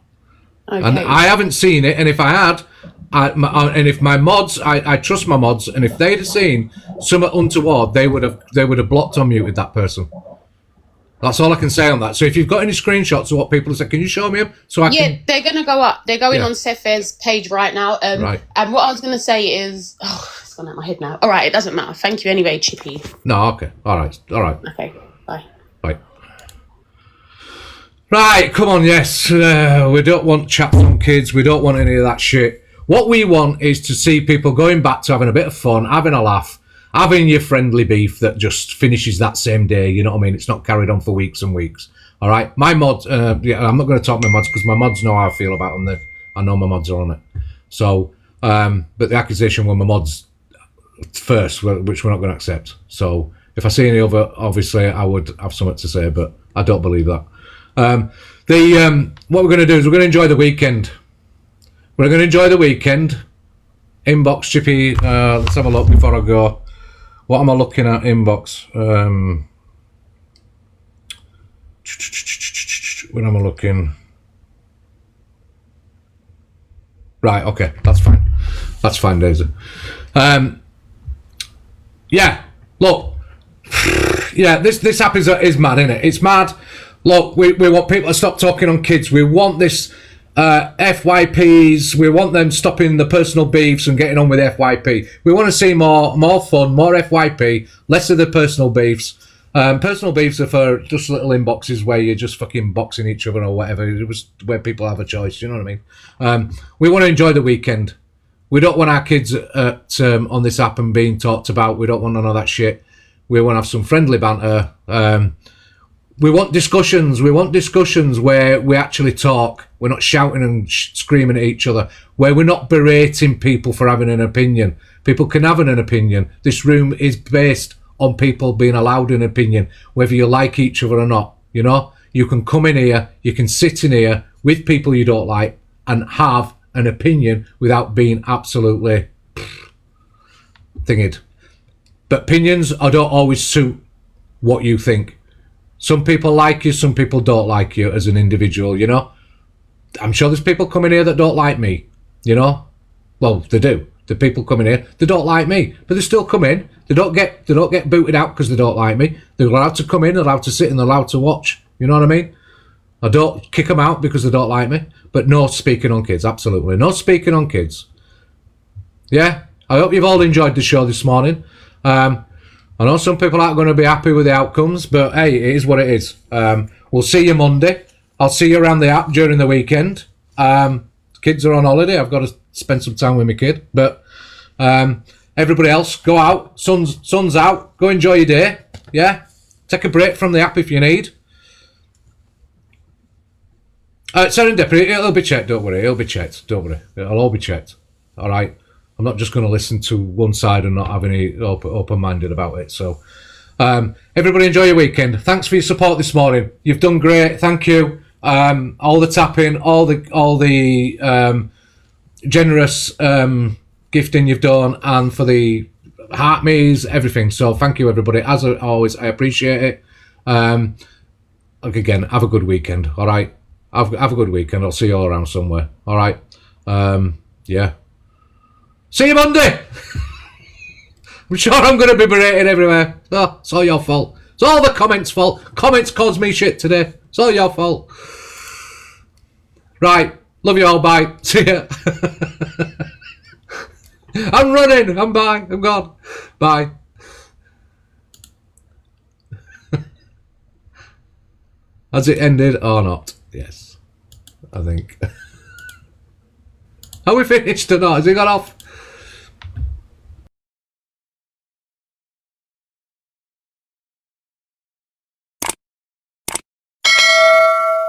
Okay. And I haven't seen it, and if I had, and if my mods, I trust my mods, and if they'd have seen something untoward, they would have blocked or muted that person. That's all I can say on that. So if you've got any screenshots of what people have said, can you show me them? So they're going to go up. They're going on Sef's page right now. Right. And what I was going to say is, it's gone out of my head now. All right, it doesn't matter. Thank you anyway, Chippy. No, okay. All right. Okay, bye. Bye. Right, come on, yes. We don't want chats on kids. We don't want any of that shit. What we want is to see people going back to having a bit of fun, having a laugh, having your friendly beef that just finishes that same day. You know what I mean? It's not carried on for weeks and weeks. All right? My mods, yeah, I'm not going to talk my mods because my mods know how I feel about them. I know my mods are on it. So, but the accusation were my mods first, which we're not going to accept. So, if I see any other, obviously, I would have something to say, but I don't believe that. What we're going to do is we're going to enjoy the weekend. We're going to enjoy the weekend. Inbox, Chippy, let's have a look before I go. What am I looking at? Inbox. Where am I looking? Right, okay, that's fine. That's fine, Daisy. Yeah, look. Yeah, this app is mad, isn't it? It's mad. Look, we want people to stop talking on kids. We want this FYPs. We want them stopping the personal beefs and getting on with FYP. We want to see more fun, more FYP, less of the personal beefs. Personal beefs are for just little inboxes where you're just fucking boxing each other or whatever. It was where people have a choice, you know what I mean? We want to enjoy the weekend. We don't want our kids on this app and being talked about. We don't want none of that shit. We want to have some friendly banter. We want discussions. We want discussions where we actually talk. We're not shouting and screaming at each other. Where we're not berating people for having an opinion. People can have an opinion. This room is based on people being allowed an opinion, whether you like each other or not. You know, you can come in here, you can sit in here with people you don't like and have an opinion without being absolutely thinged. But opinions don't always suit what you think. Some people like you, some people don't like you as an individual, you know. I'm sure there's people coming here that don't like me, you know. Well, they do. The people coming here, they don't like me, but they still come in. They don't get booted out because they don't like me. They're allowed to come in, they're allowed to sit, and they're allowed to watch. You know what I mean? I don't kick them out because they don't like me. But no speaking on kids, absolutely. No speaking on kids. Yeah? I hope you've all enjoyed the show this morning. I know some people aren't going to be happy with the outcomes, but hey, it is what it is. We'll see you Monday. I'll see you around the app during the weekend. Kids are on holiday. I've got to spend some time with my kid. But everybody else, go out. Sun's out. Go enjoy your day. Yeah? Take a break from the app if you need. Serendipity, it'll be checked, don't worry. It'll be checked, don't worry. It'll all be checked. All right? I'm not just going to listen to one side and not have any open-minded about it. So, everybody enjoy your weekend. Thanks for your support this morning. You've done great. Thank you. All the tapping, all the generous gifting you've done, and for the heart me's, everything. So, thank you, everybody. As always, I appreciate it. Again, have a good weekend. All right. Have a good weekend. I'll see you all around somewhere. All right. Yeah. See you Monday. I'm sure I'm going to be berated everywhere. Oh, it's all your fault. It's all the comments' fault. Comments caused me shit today. It's all your fault. Right. Love you all. Bye. See ya. I'm running. I'm bye. I'm gone. Bye. Has it ended or not? Yes. I think. Are we finished or not? Has he got off?